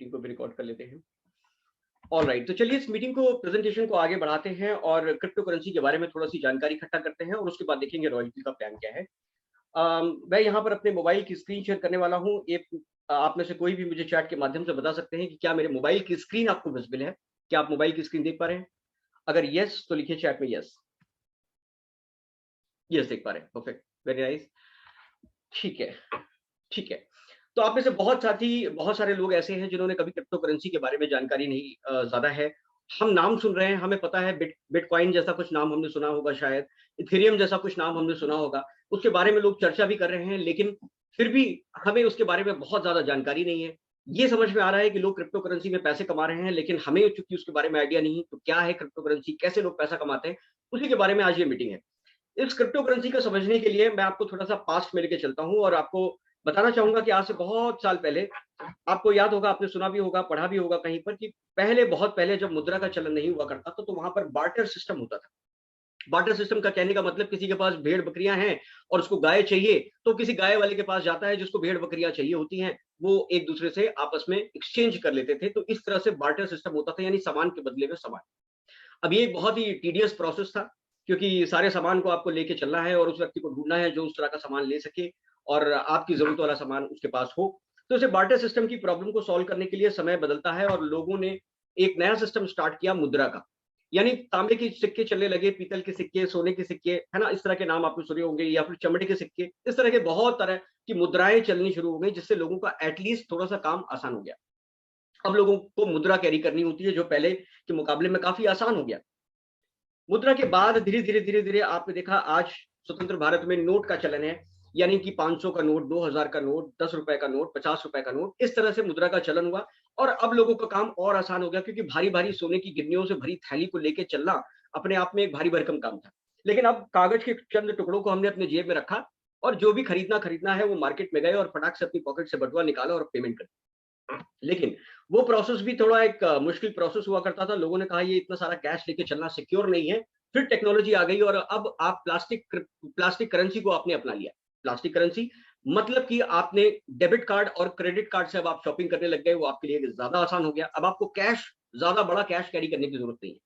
Meeting को भी record कर लेते हैं। ऑल राइट, तो चलिए इस मीटिंग को, प्रेजेंटेशन को आगे बढ़ाते हैं और क्रिप्टो करेंसी के बारे में थोड़ा सी जानकारी इकट्ठा करते हैं और उसके बाद देखेंगे रॉयल्टी का प्लान क्या है। मैं यहाँ पर अपने मोबाइल की स्क्रीन शेयर करने वाला हूँ। आप में से कोई भी मुझे चैट के माध्यम से बता सकते हैं कि क्या मेरे मोबाइल की स्क्रीन आपको विजिबल है? क्या आप मोबाइल की स्क्रीन देख पा रहे हैं? अगर यस तो लिखिए चैट में यस। यस देख पा रहे हैं, परफेक्ट, वेरी नाइस। ठीक है, ठीक है। तो आप में से बहुत सारे लोग ऐसे हैं जिन्होंने कभी क्रिप्टो करेंसी के बारे में जानकारी नहीं ज़्यादा है। हम नाम सुन रहे हैं, हमें पता है बिटकॉइन जैसा कुछ नाम हमने सुना होगा शायद, इथेरियम जैसा कुछ नाम हमने सुना होगा, उसके बारे में लोग चर्चा भी कर रहे हैं, लेकिन फिर भी हमें उसके बारे में बहुत ज़्यादा जानकारी नहीं है। ये समझ में आ रहा है कि लोग क्रिप्टो करेंसी में पैसे कमा रहे हैं, लेकिन हमें चूँकि उसके बारे में आइडिया नहीं, तो क्या है क्रिप्टो करेंसी, कैसे लोग पैसा कमाते हैं, उसी के बारे में आज ये मीटिंग है। इस क्रिप्टो करेंसी को समझने के लिए मैं आपको थोड़ा-सा पास्ट में लेके चलता हूँ और आपको बताना चाहूँगा कि आज से बहुत साल पहले, आपको याद होगा, आपने सुना भी होगा, पढ़ा भी होगा कहीं पर कि पहले, बहुत पहले जब मुद्रा का चलन नहीं हुआ करता था, तो वहाँ पर बार्टर सिस्टम होता था। बार्टर सिस्टम का कहने का मतलब, किसी के पास भेड़-बकरियाँ हैं और उसको गाय चाहिए, तो किसी गाय वाले के पास जाता है जिसको भेड़-बकरियाँ चाहिए होती हैं, वो एक-दूसरे से आपस में एक्सचेंज कर लेते थे। तो इस तरह से बार्टर सिस्टम होता था, यानी सामान के बदले में सामान। अब ये एक बहुत ही टीडियस प्रोसेस था, क्योंकि सारे सामान को आपको लेके चलना है और उस व्यक्ति को ढूँढना है जो उस तरह का सामान ले सके और आपकी ज़रूरत वाला सामान उसके पास हो। तो इसे बार्टर सिस्टम की प्रॉब्लम को सॉल्व करने के लिए समय बदलता है और लोगों ने एक नया सिस्टम स्टार्ट किया, मुद्रा का। यानी तांबे के सिक्के चलने लगे, पीतल के सिक्के, सोने के सिक्के, है ना? इस तरह के नाम आपने सुने होंगे, या फिर चमड़े के सिक्के। इस तरह के बहुत तरह की मुद्राएँ चलनी शुरू हो गई, जिससे लोगों का एट लीस्ट थोड़ा-सा काम आसान हो गया। अब लोगों को मुद्रा कैरी करनी होती है, जो पहले के मुकाबले में काफ़ी आसान हो गया। मुद्रा के बाद धीरे-धीरे आपने देखा, आज स्वतंत्र भारत में नोट का चलन है, यानी कि 500 का नोट, 2000 का नोट, ₹10 का नोट, ₹50 का नोट, इस तरह से मुद्रा का चलन हुआ और अब लोगों का काम और आसान हो गया, क्योंकि भारी-भारी सोने की गिन्नियों से भरी थैली को लेके चलना अपने आप में एक भारी भरकम काम था। लेकिन अब कागज के चंद टुकड़ों को हमने अपने जेब में रखा और जो भी खरीदना है, वो मार्केट में गए और फटाक से अपनी पॉकेट से बटुआ निकाला और पेमेंट कर दी। लेकिन वो प्रोसेस भी थोड़ा एक मुश्किल प्रोसेस हुआ करता था। लोगों ने कहा ये इतना सारा कैश लेके चलना सिक्योर नहीं है। फिर टेक्नोलॉजी आ गई और अब आप प्लास्टिक करेंसी को आपने अपना लिया। प्लास्टिक करेंसी मतलब कि आपने डेबिट कार्ड और क्रेडिट कार्ड से अब आप शॉपिंग करने लग गए, वो आपके लिए ज़्यादा आसान हो गया। अब आपको ज़्यादा बड़ा कैश कैरी करने की ज़रूरत नहीं है।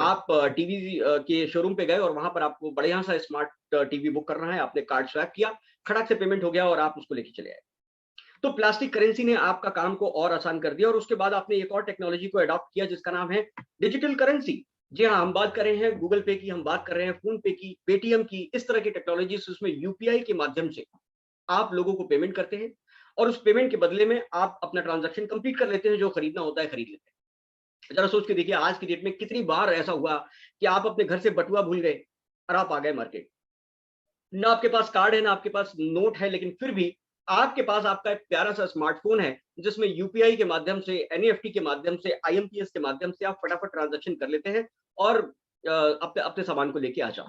आप टीवी के शोरूम पे गए और वहाँ पर आपको बढ़िया सा स्मार्ट टीवी बुक करना है, आपने कार्ड स्वैप किया, खड़क से पेमेंट हो गया और आप उसको लेके चले आए। तो प्लास्टिक करेंसी ने आपका काम को और आसान कर दिया और उसके बाद आपने एक और टेक्नोलॉजी को अडॉप्ट किया, जिसका नाम है डिजिटल करेंसी। जी हाँ, हम बात कर रहे हैं गूगल पे की, हम बात कर रहे हैं फोन पे की, पेटीएम की, इस तरह की टेक्नोलॉजी, उसमें यूपीआई के माध्यम से आप लोगों को पेमेंट करते हैं और उस पेमेंट के बदले में आप अपना ट्रांजैक्शन कंप्लीट कर लेते हैं, जो खरीदना होता है खरीद लेते हैं। जरा सोच के देखिए, आज की डेट में कितनी बार ऐसा हुआ कि आप अपने घर से बटुआ भूल गए और आप आ गए मार्केट, ना आपके पास कार्ड है, ना आपके पास नोट है, लेकिन फिर भी आपके पास आपका एक प्यारा सा स्मार्टफोन है, जिसमें यूपीआई के माध्यम से, एनईएफटी के माध्यम से, आईएमपीएस के माध्यम से आप फटाफट ट्रांजैक्शन कर लेते हैं और अपने अपने सामान को लेके आ जाओ।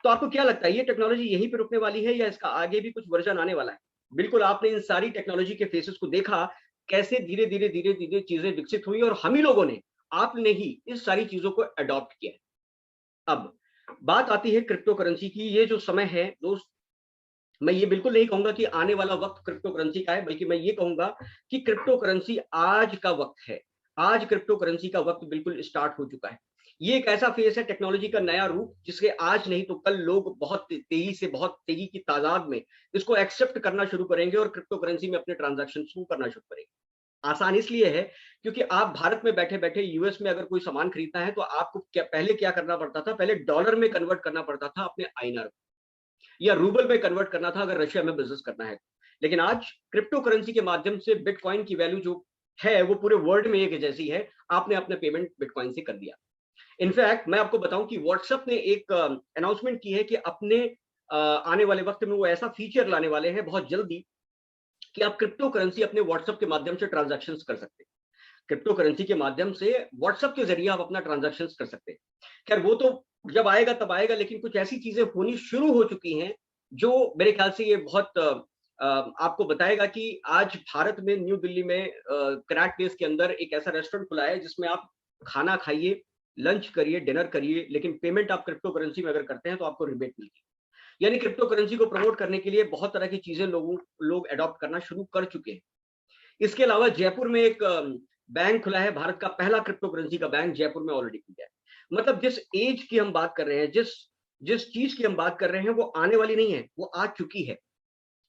तो आपको क्या लगता है, ये टेक्नोलॉजी यहीं पे रुकने वाली है या इसका आगे भी कुछ वर्जन आने वाला है? बिल्कुल, आपने इन सारी टेक्नोलॉजी के फेसेस को देखा, कैसे धीरे-धीरे चीजें विकसित हुई और हम ही लोगों ने, आपने ही इस सारी चीजों को अडॉप्ट किया है। अब बात आती है क्रिप्टो करेंसी की। ये जो समय है दोस्त, मैं ये बिल्कुल नहीं कहूंगा कि आने वाला वक्त क्रिप्टो करेंसी का है, बल्कि मैं ये कहूंगा कि क्रिप्टो करेंसी आज का वक्त है। आज क्रिप्टो करेंसी का वक्त बिल्कुल स्टार्ट हो चुका है। ये एक ऐसा फेस है, टेक्नोलॉजी का नया रूप, जिसके आज नहीं तो कल लोग बहुत तेजी की तादाद में इसको एक्सेप्ट करना शुरू करेंगे और क्रिप्टो करेंसी में अपने ट्रांजैक्शन शुरू करना शुरू करेंगे। आसान इसलिए है क्योंकि आप भारत में बैठे-बैठे यूएस में अगर कोई सामान खरीदना है, तो आपको पहले क्या करना पड़ता था? पहले डॉलर में कन्वर्ट करना पड़ता था अपने आईएनआर को, या रूबल में कन्वर्ट करना था अगर रशिया में बिजनेस करना है। लेकिन आज क्रिप्टो करेंसी के माध्यम से बिटकॉइन की वैल्यू जो है, वो पूरे वर्ल्ड में एक जैसी है। आपने अपने पेमेंट बिटकॉइन से कर दिया। इनफैक्ट मैं आपको बताऊं कि व्हाट्सएप ने एक अनाउंसमेंट की है कि अपने आने वाले वक्त में वो ऐसा फीचर लाने वाले हैं बहुत जल्दी, कि आप क्रिप्टो करेंसी अपने व्हाट्सएप के माध्यम से ट्रांजैक्शन कर सकते हैं। क्रिप्टो करेंसी के माध्यम से व्हाट्सएप के जरिए आप अपना ट्रांजैक्शन कर सकते हैं। खैर, वो तो जब आएगा तब आएगा, लेकिन कुछ ऐसी चीजें होनी शुरू हो चुकी हैं जो मेरे ख्याल से ये बहुत आपको बताएगा कि आज भारत में, न्यू दिल्ली में कनॉट प्लेस के अंदर एक ऐसा रेस्टोरेंट खुला है, जिसमें आप खाना खाइए, लंच करिए, डिनर करिए, लेकिन पेमेंट आप क्रिप्टो करेंसी में अगर करते हैं तो आपको रिबेट मिलेगी। यानी क्रिप्टो करेंसी को प्रमोट करने के लिए बहुत तरह की चीजें लोग अडॉप्ट करना शुरू कर चुके हैं। इसके अलावा जयपुर में एक बैंक खुला है, भारत का पहला क्रिप्टो करेंसी का बैंक जयपुर में ऑलरेडी खुल गया है। मतलब जिस एज की हम बात कर रहे हैं, जिस जिस चीज की हम बात कर रहे हैं, वो आने वाली नहीं है, वो आ चुकी है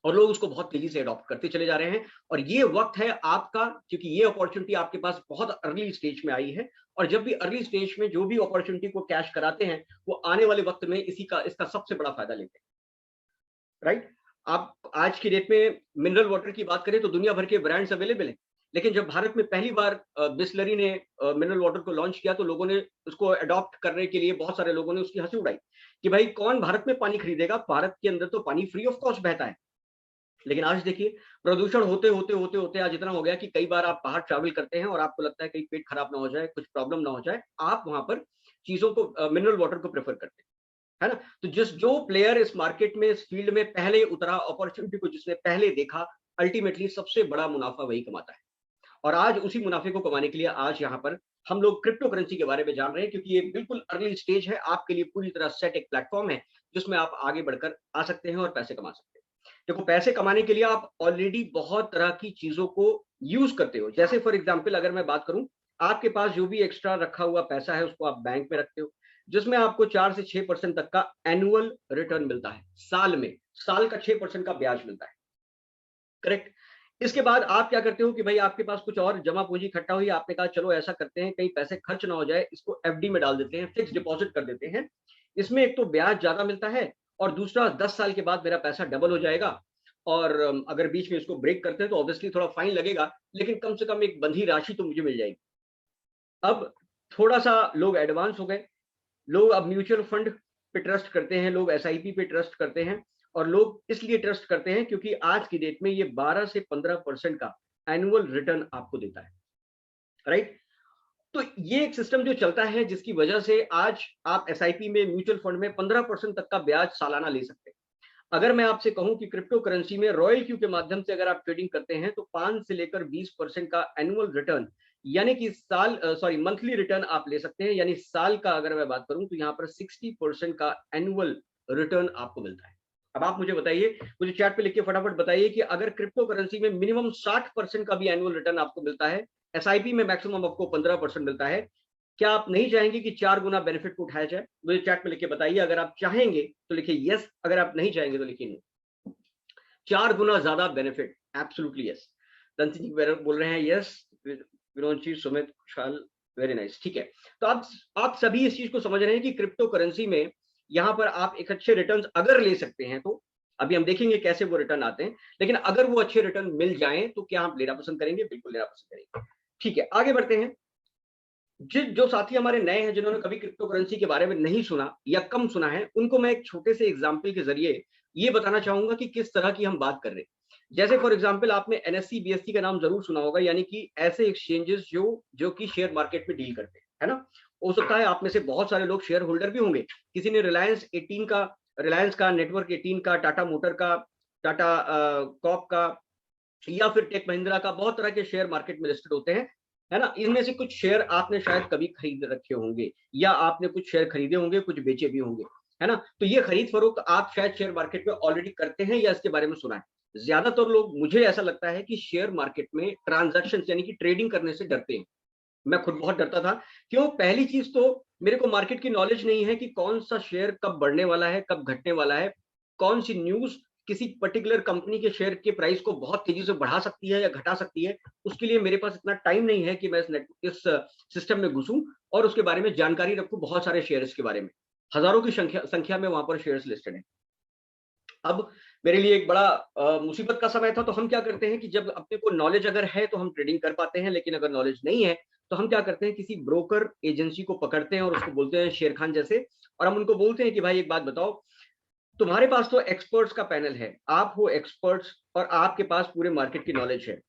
और लोग उसको बहुत तेजी से अडॉप्ट करते चले जा रहे हैं। और ये वक्त है आपका, क्योंकि ये अपॉर्चुनिटी आपके पास बहुत अर्ली स्टेज में आई है, और जब भी अर्ली स्टेज में जो भी अपॉर्चुनिटी को कैश कराते हैं, वो आने वाले वक्त में इसका सबसे बड़ा फायदा लेते हैं, राइट। आप आज की डेट में मिनरल वाटर की बात करें तो दुनिया भर के ब्रांड्स अवेलेबल हैं, लेकिन जब भारत में पहली बार बिसलरी ने मिनरल वाटर को लॉन्च किया तो लोगों ने उसको अडॉप्ट करने के लिए, बहुत सारे लोगों ने उसकी हंसी उड़ाई कि भाई कौन भारत में पानी खरीदेगा, भारत के अंदर तो पानी फ्री ऑफ कॉस्ट बहता है। लेकिन आज देखिए, प्रदूषण होते होते होते होते आज इतना हो गया कि कई बार आप बाहर ट्रैवल करते हैं और आपको लगता है कहीं पेट खराब ना हो जाए, कुछ प्रॉब्लम ना हो जाए, आप वहां पर चीजों को, मिनरल वाटर को प्रेफर करते हैं, है ना। तो जो प्लेयर इस मार्केट में, इस फील्ड में पहले उतरा, अपॉर्चुनिटी को जिसने पहले देखा, अल्टीमेटली सबसे बड़ा मुनाफा वही कमाता है। और आज उसी मुनाफे को कमाने के लिए आज यहाँ पर हम लोग क्रिप्टो करेंसी के बारे में जान रहे हैं, क्योंकि ये बिल्कुल अर्ली स्टेज है, आपके लिए पूरी तरह सेट एक प्लेटफॉर्म है जिसमें आप आगे बढ़कर आ सकते हैं और पैसे कमा सकते हैं। देखो, पैसे कमाने के लिए आप ऑलरेडी बहुत तरह की चीजों को यूज करते हो। जैसे फॉर एग्जाम्पल अगर मैं बात करूं, आपके पास जो भी एक्स्ट्रा रखा हुआ पैसा है उसको आप बैंक में रखते हो, जिसमें आपको 4 से 6% तक का एनुअल रिटर्न मिलता है साल में, साल का 6% का ब्याज मिलता है, करेक्ट। इसके बाद आप क्या करते हो कि भाई आपके पास कुछ और जमा पूंजी इकट्ठा हुई, आपने कहा चलो ऐसा करते हैं, कहीं पैसे खर्च ना हो जाए, इसको एफडी में डाल देते हैं, फिक्स डिपॉजिट कर देते हैं। इसमें एक तो ब्याज ज्यादा मिलता है और दूसरा 10 साल के बाद मेरा पैसा डबल हो जाएगा। और अगर बीच में इसको ब्रेक करते हैं तो ऑब्वियसली थोड़ा फाइन लगेगा, लेकिन कम से कम एक बंधी राशि तो मुझे मिल जाएगी। अब थोड़ा सा लोग एडवांस हो गए, लोग अब म्यूचुअल फंड पे ट्रस्ट करते हैं, लोग एसआईपी पे ट्रस्ट करते हैं। और लोग इसलिए ट्रस्ट करते हैं क्योंकि आज की डेट में ये 12 से 15% का एनुअल रिटर्न आपको देता है, राइट। तो ये एक सिस्टम जो चलता है, जिसकी वजह से आज आप एसआईपी में, म्यूचुअल फंड में 15% तक का ब्याज सालाना ले सकते हैं। अगर मैं आपसे कहूं कि क्रिप्टो करेंसी में रॉयल क्यू के माध्यम से अगर आप ट्रेडिंग करते हैं तो 5 से लेकर 20% का एनुअल रिटर्न, यानी कि मंथली रिटर्न आप ले सकते हैं। यानी साल का अगर मैं बात करूं तो यहाँ पर 60% का एनुअल रिटर्न आपको मिलता है। अब आप मुझे बताइए, मुझे चैट पे लिख के फटाफट बताइए कि अगर क्रिप्टो करेंसी में मिनिमम 60% का भी एनुअल रिटर्न आपको मिलता है, एसआईपी में मैक्सिमम आपको 15% मिलता है, क्या आप नहीं चाहेंगे कि 4 गुना बेनिफिट को उठाया जाए? मुझे चैट में लिख के बताइए। अगर आप चाहेंगे तो लिखिए यस, अगर आप नहीं चाहेंगे तो लिखिए नो। 4 गुना ज्यादा बेनिफिट, एब्सोल्युटली यस। तंसी जी बोल रहे हैं यस, विनोद जी, सुमित, खुशहाल, वेरी नाइस, ठीक है। तो आप सभी इस चीज को समझ रहे हैं कि क्रिप्टो करेंसी में यहाँ पर आप एक अच्छे रिटर्न अगर ले सकते हैं, तो अभी हम देखेंगे कैसे वो रिटर्न आते हैं, लेकिन अगर वो अच्छे रिटर्न मिल जाएं तो क्या आप लेना पसंद करेंगे? बिल्कुल लेना पसंद करेंगे। ठीक है, आगे बढ़ते हैं। जो साथी हमारे नए हैं, जिन्होंने कभी क्रिप्टो करेंसी के बारे में नहीं सुना या कम सुना है, उनको मैं एक छोटे से एग्जाम्पल के जरिए ये बताना चाहूंगा कि किस तरह की हम बात कर रहे हैं। जैसे फॉर एग्जाम्पल आपने एनएससी बीएससी का नाम जरूर सुना होगा, यानी कि ऐसे एक्सचेंजेस जो कि शेयर मार्केट में डील करते हैं, है ना। हो सकता है आप में से बहुत सारे लोग शेयर होल्डर भी होंगे। किसी ने रिलायंस का, नेटवर्क 18 का, टाटा मोटर का, टाटा कॉप का, या फिर टेक महिंद्रा का, बहुत तरह के शेयर मार्केट में लिस्टेड होते हैं, है ना। इनमें से कुछ शेयर आपने शायद कभी खरीद रखे होंगे, या आपने कुछ शेयर खरीदे होंगे, कुछ बेचे भी होंगे, है ना। तो ये खरीद फरोख्त आप शायद शेयर मार्केट में ऑलरेडी करते हैं या इसके बारे में सुना है। ज्यादातर लोग, मुझे ऐसा लगता है कि शेयर मार्केट में ट्रांजैक्शन यानी कि ट्रेडिंग करने से डरते हैं। मैं खुद बहुत डरता था। क्यों? पहली चीज तो मेरे को मार्केट की नॉलेज नहीं है कि कौन सा शेयर कब बढ़ने वाला है, कब घटने वाला है, कौन सी न्यूज किसी पर्टिकुलर कंपनी के शेयर के प्राइस को बहुत तेजी से बढ़ा सकती है या घटा सकती है। उसके लिए मेरे पास इतना टाइम नहीं है कि मैं इस सिस्टम में घुसूं और उसके बारे में जानकारी रखूं। बहुत सारे शेयर्स के बारे में, हजारों की संख्या में वहां पर शेयर्स लिस्टेड है। अब मेरे लिए एक बड़ा मुसीबत का समय था। तो हम क्या करते हैं कि जब अपने को नॉलेज अगर है तो हम ट्रेडिंग कर पाते हैं, लेकिन अगर नॉलेज नहीं है तो हम क्या करते हैं, किसी ब्रोकर एजेंसी को पकड़ते हैं और उसको बोलते हैं शेर खान जैसे, और हम उनको बोलते हैं कि भाई एक बात बताओ, तुम्हारे पास तो एक्सपर्ट्स का पैनल है, आप हो एक्सपर्ट्स और आपके पास पूरे मार्केट की नॉलेज है।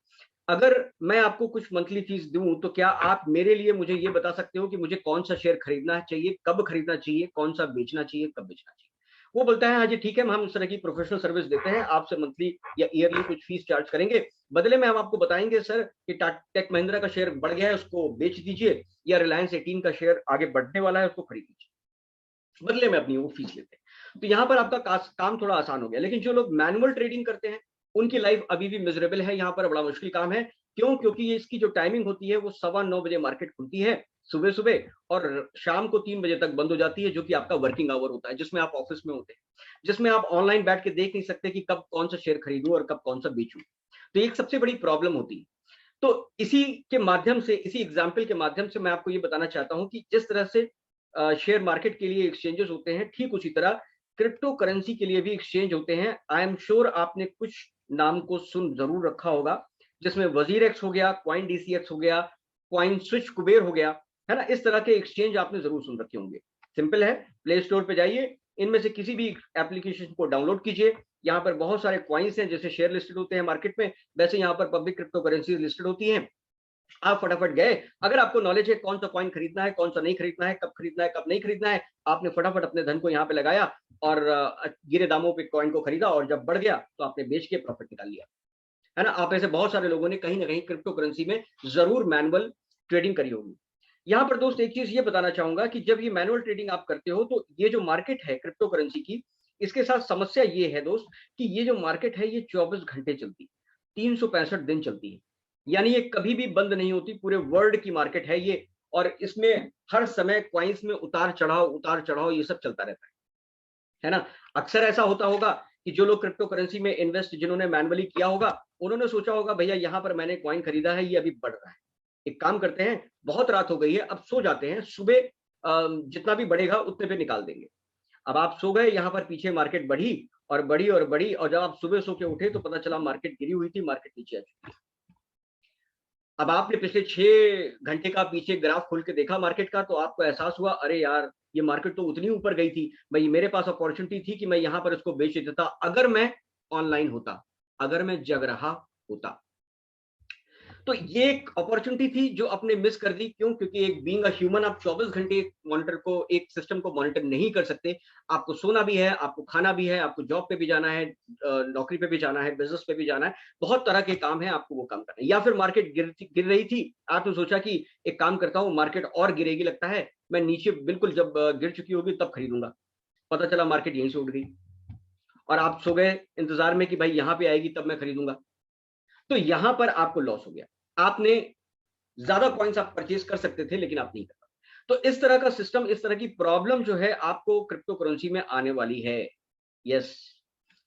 अगर मैं आपको कुछ मंथली फीस दूं तो क्या आप मेरे लिए मुझे ये बता सकते हो कि मुझे कौन सा शेयर खरीदना चाहिए, कब खरीदना चाहिए, कौन सा बेचना चाहिए, कब बेचना चाहिए? वो बोलता है हाँ जी ठीक है, हम इस तरह की प्रोफेशनल सर्विस देते हैं, आपसे मंथली या ईयरली कुछ फीस चार्ज करेंगे, बदले में हम आपको बताएंगे सर कि टेक महिंद्रा का शेयर बढ़ गया है, उसको बेच दीजिए, या रिलायंस 18 का शेयर आगे बढ़ने वाला है, उसको खरीद लीजिए, बदले में अपनी वो फीस लेते हैं। तो यहाँ पर आपका काम थोड़ा आसान हो गया। लेकिन जो लोग मैनुअल ट्रेडिंग करते हैं उनकी लाइफ अभी भी मिजरेबल है। यहाँ पर बड़ा मुश्किल काम है। क्यों? क्योंकि ये इसकी जो टाइमिंग होती है वो 9:15 बजे मार्केट खुलती है सुबह सुबह, और शाम को 3 बजे तक बंद हो जाती है, जो कि आपका वर्किंग आवर होता है, जिसमें आप ऑफिस में होते हैं, जिसमें आप ऑनलाइन बैठ के देख नहीं सकते कि कब कौन सा शेयर खरीदूं और कब कौन सा बेचूं। तो एक सबसे बड़ी प्रॉब्लम होती है। तो इसी के माध्यम से, इसी एग्जाम्पल के माध्यम से मैं आपको ये बताना चाहता हूं कि जिस तरह से शेयर मार्केट के लिए एक्सचेंजेस होते हैं, ठीक उसी तरह क्रिप्टो करेंसी के लिए भी एक्सचेंज होते हैं। आई एम श्योर आपने कुछ नाम को सुन जरूर रखा होगा, जिसमें वजीर एक्स हो गया, कॉइन डीसीएक्स हो गया, कॉइन स्विच कुबेर हो गया, है ना। इस तरह के एक्सचेंज आपने जरूर सुन रखे होंगे। सिंपल है, प्ले स्टोर पे जाइए, इनमें से किसी भी एप्लीकेशन को डाउनलोड कीजिए। यहाँ पर बहुत सारे कॉइन्स हैं, जैसे शेयर लिस्टेड होते हैं मार्केट में, वैसे यहाँ पर पब्लिक क्रिप्टो करेंसी लिस्टेड होती हैं। आप फटाफट गए, अगर आपको नॉलेज है कौन सा कॉइन खरीदना है, कौन सा नहीं खरीदना है, कब खरीदना है, कब नहीं खरीदना है, आपने फटाफट अपने धन को यहाँ पे लगाया और गिरे दामों पे कॉइन को खरीदा, और जब बढ़ गया तो आपने बेच के प्रॉफिट निकाल लिया, है ना। आप ऐसे बहुत सारे लोगों ने कहीं ना कहीं क्रिप्टो करेंसी में जरूर मैनुअल ट्रेडिंग करी होगी। यहाँ पर दोस्त एक चीज ये बताना चाहूंगा कि जब ये मैनुअल ट्रेडिंग आप करते हो, तो ये जो मार्केट है क्रिप्टो करेंसी की, इसके साथ समस्या ये है दोस्त कि ये जो मार्केट है ये 24 घंटे चलती है, 365 दिन चलती है, यानी ये कभी भी बंद नहीं होती। पूरे वर्ल्ड की मार्केट है ये, और इसमें हर समय क्वाइंस में उतार चढ़ाव ये सब चलता रहता है ना। अक्सर ऐसा होता होगा कि जो लोग क्रिप्टो करेंसी में इन्वेस्ट जिन्होंने मैनुअली किया होगा, उन्होंने सोचा होगा भैया यहाँ पर मैंने कॉइन खरीदा है, ये अभी बढ़ रहा है, एक काम करते हैं, बहुत रात हो गई है, अब सो जाते हैं, सुबह जितना भी बढ़ेगा उतने पे निकाल देंगे। अब आप सो गए, यहाँ पर पीछे मार्केट बढ़ी और बढ़ी और बढ़ी, और जब आप सुबह सो के उठे तो पता चला मार्केट गिरी हुई थी, मार्केट नीचे आ चुकी है। अब आपने पिछले 6 घंटे का पीछे ग्राफ खोल के देखा मार्केट का, तो आपको एहसास हुआ, अरे यार ये मार्केट तो उतनी ऊपर गई थी, भाई मेरे पास अपॉर्चुनिटी थी कि मैं यहाँ पर इसको बेच देता, अगर मैं ऑनलाइन होता, अगर मैं जग रहा होता। तो ये एक अपॉर्चुनिटी थी जो आपने मिस कर दी। क्यों? क्योंकि एक बीइंग अ ह्यूमन आप 24 घंटे मॉनिटर को, एक सिस्टम को मॉनिटर नहीं कर सकते। आपको सोना भी है, आपको खाना भी है, आपको जॉब पे भी जाना है, नौकरी पे भी जाना है, बिजनेस पे भी जाना है, बहुत तरह के काम है, आपको वो काम करना है। या फिर मार्केट गिर रही थी, आपने सोचा कि एक काम करता हूँ, मार्केट और गिरेगी लगता है, मैं नीचे बिल्कुल जब गिर चुकी होगी तब खरीदूंगा, पता चला मार्केट यहीं से उठ गई, और आप सो गए इंतजार में कि भाई यहाँ पे आएगी तब मैं खरीदूंगा। तो यहां पर आपको लॉस हो गया। आपने ज्यादा कॉइन्स आप परचेज कर सकते थे, लेकिन आप नहीं कर पाए। तो इस तरह का सिस्टम, इस तरह की प्रॉब्लम जो है आपको क्रिप्टो करेंसी में आने वाली है। यस,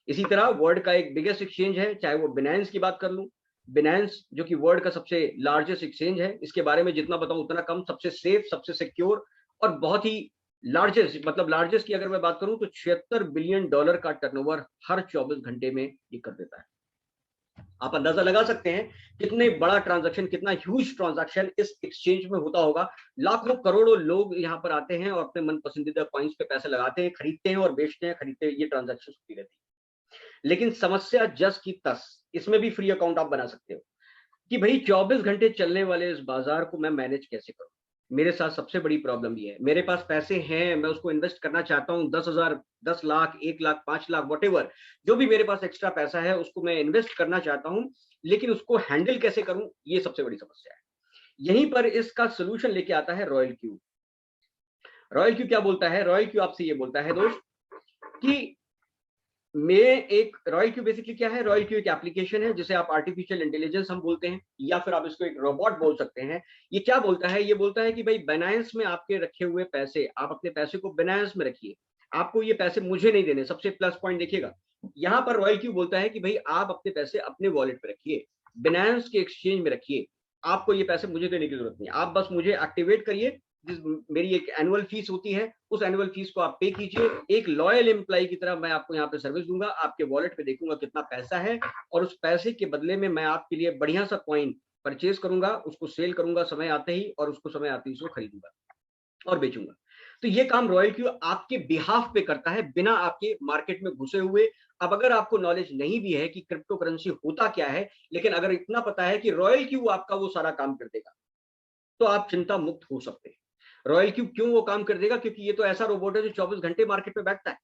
इसी तरह वर्ल्ड का एक बिगेस्ट एक्सचेंज है, चाहे वो बिनांस की बात कर लूं, बिनांस जो कि वर्ल्ड का सबसे लार्जेस्ट एक्सचेंज है, इसके बारे में जितना बताऊं उतना कम, सबसे सेफ, सबसे सिक्योर, और बहुत ही लार्जेस्ट, मतलब लार्जेस्ट की अगर मैं बात करूं तो $76 बिलियन का टर्नओवर हर 24 घंटे में ये कर देता है। आप अंदाजा लगा सकते हैं कितने बड़ा ट्रांजैक्शन, कितना ह्यूज ट्रांजैक्शन इस एक्सचेंज में होता होगा। लाखों करोड़ों लोग यहाँ पर आते हैं और अपने मन पसंदीदा कॉइन्स पे पैसे लगाते हैं, खरीदते हैं और बेचते हैं, खरीदते हैं, ये ट्रांजैक्शन होती रहती है। लेकिन समस्या जस की तस, इसमें भी फ्री अकाउंट आप बना सकते हो कि भाई 24 घंटे चलने वाले इस बाजार को मैं मैनेज कैसे करूं। मेरे साथ सबसे बड़ी प्रॉब्लम ये है, मेरे पास पैसे हैं, मैं उसको इन्वेस्ट करना चाहता हूं, 10,000, 10 लाख, 1 लाख, 5 लाख, वॉटेवर जो भी मेरे पास एक्स्ट्रा पैसा है उसको मैं इन्वेस्ट करना चाहता हूं, लेकिन उसको हैंडल कैसे करूं, ये सबसे बड़ी समस्या है। यहीं पर इसका सोल्यूशन लेके आता है रॉयल क्यू। रॉयल क्यू क्या बोलता है? रॉयल क्यू आपसे ये बोलता है दोस्त कि मैं एक, रॉयल क्यू बेसिकली क्या है? रॉयल क्यू एक एप्लीकेशन है जिसे आप आर्टिफिशियल इंटेलिजेंस हम बोलते हैं, या फिर आप इसको एक रोबोट बोल सकते हैं। ये क्या बोलता है? ये बोलता है कि भाई बाइनेंस में आपके रखे हुए पैसे, आप अपने पैसे को बाइनेंस में रखिए, आपको ये पैसे मुझे नहीं देने। सबसे प्लस पॉइंट देखिएगा, यहाँ पर रॉयल क्यू बोलता है कि भाई आप अपने पैसे अपने वॉलेट पे रखिए, बाइनेंस के एक्सचेंज में रखिए, आपको ये पैसे मुझे देने की जरूरत नहीं, आप बस मुझे एक्टिवेट करिए, मेरी एक एनुअल फीस होती है, उस एनुअल फीस को आप पे कीजिए, एक लॉयल एम्प्लॉय की तरह मैं आपको यहाँ पे सर्विस दूंगा, आपके वॉलेट पे देखूंगा कितना पैसा है, और उस पैसे के बदले में मैं आपके लिए बढ़िया सा कॉइन परचेज करूंगा, उसको सेल करूंगा समय आते ही, और उसको समय आते ही उसको खरीदूंगा और बेचूंगा। तो ये काम रॉयल क्यू आपके बिहाफ पे करता है, बिना आपके मार्केट में घुसे हुए। अब अगर आपको नॉलेज नहीं भी है कि क्रिप्टो करेंसी होता क्या है, लेकिन अगर इतना पता है कि रॉयल क्यू आपका वो सारा काम कर देगा, तो आप चिंता मुक्त हो सकते हैं। रॉयल क्यू क्यों वो काम कर देगा? क्योंकि ये तो ऐसा रोबोट है जो 24 घंटे मार्केट में बैठता है।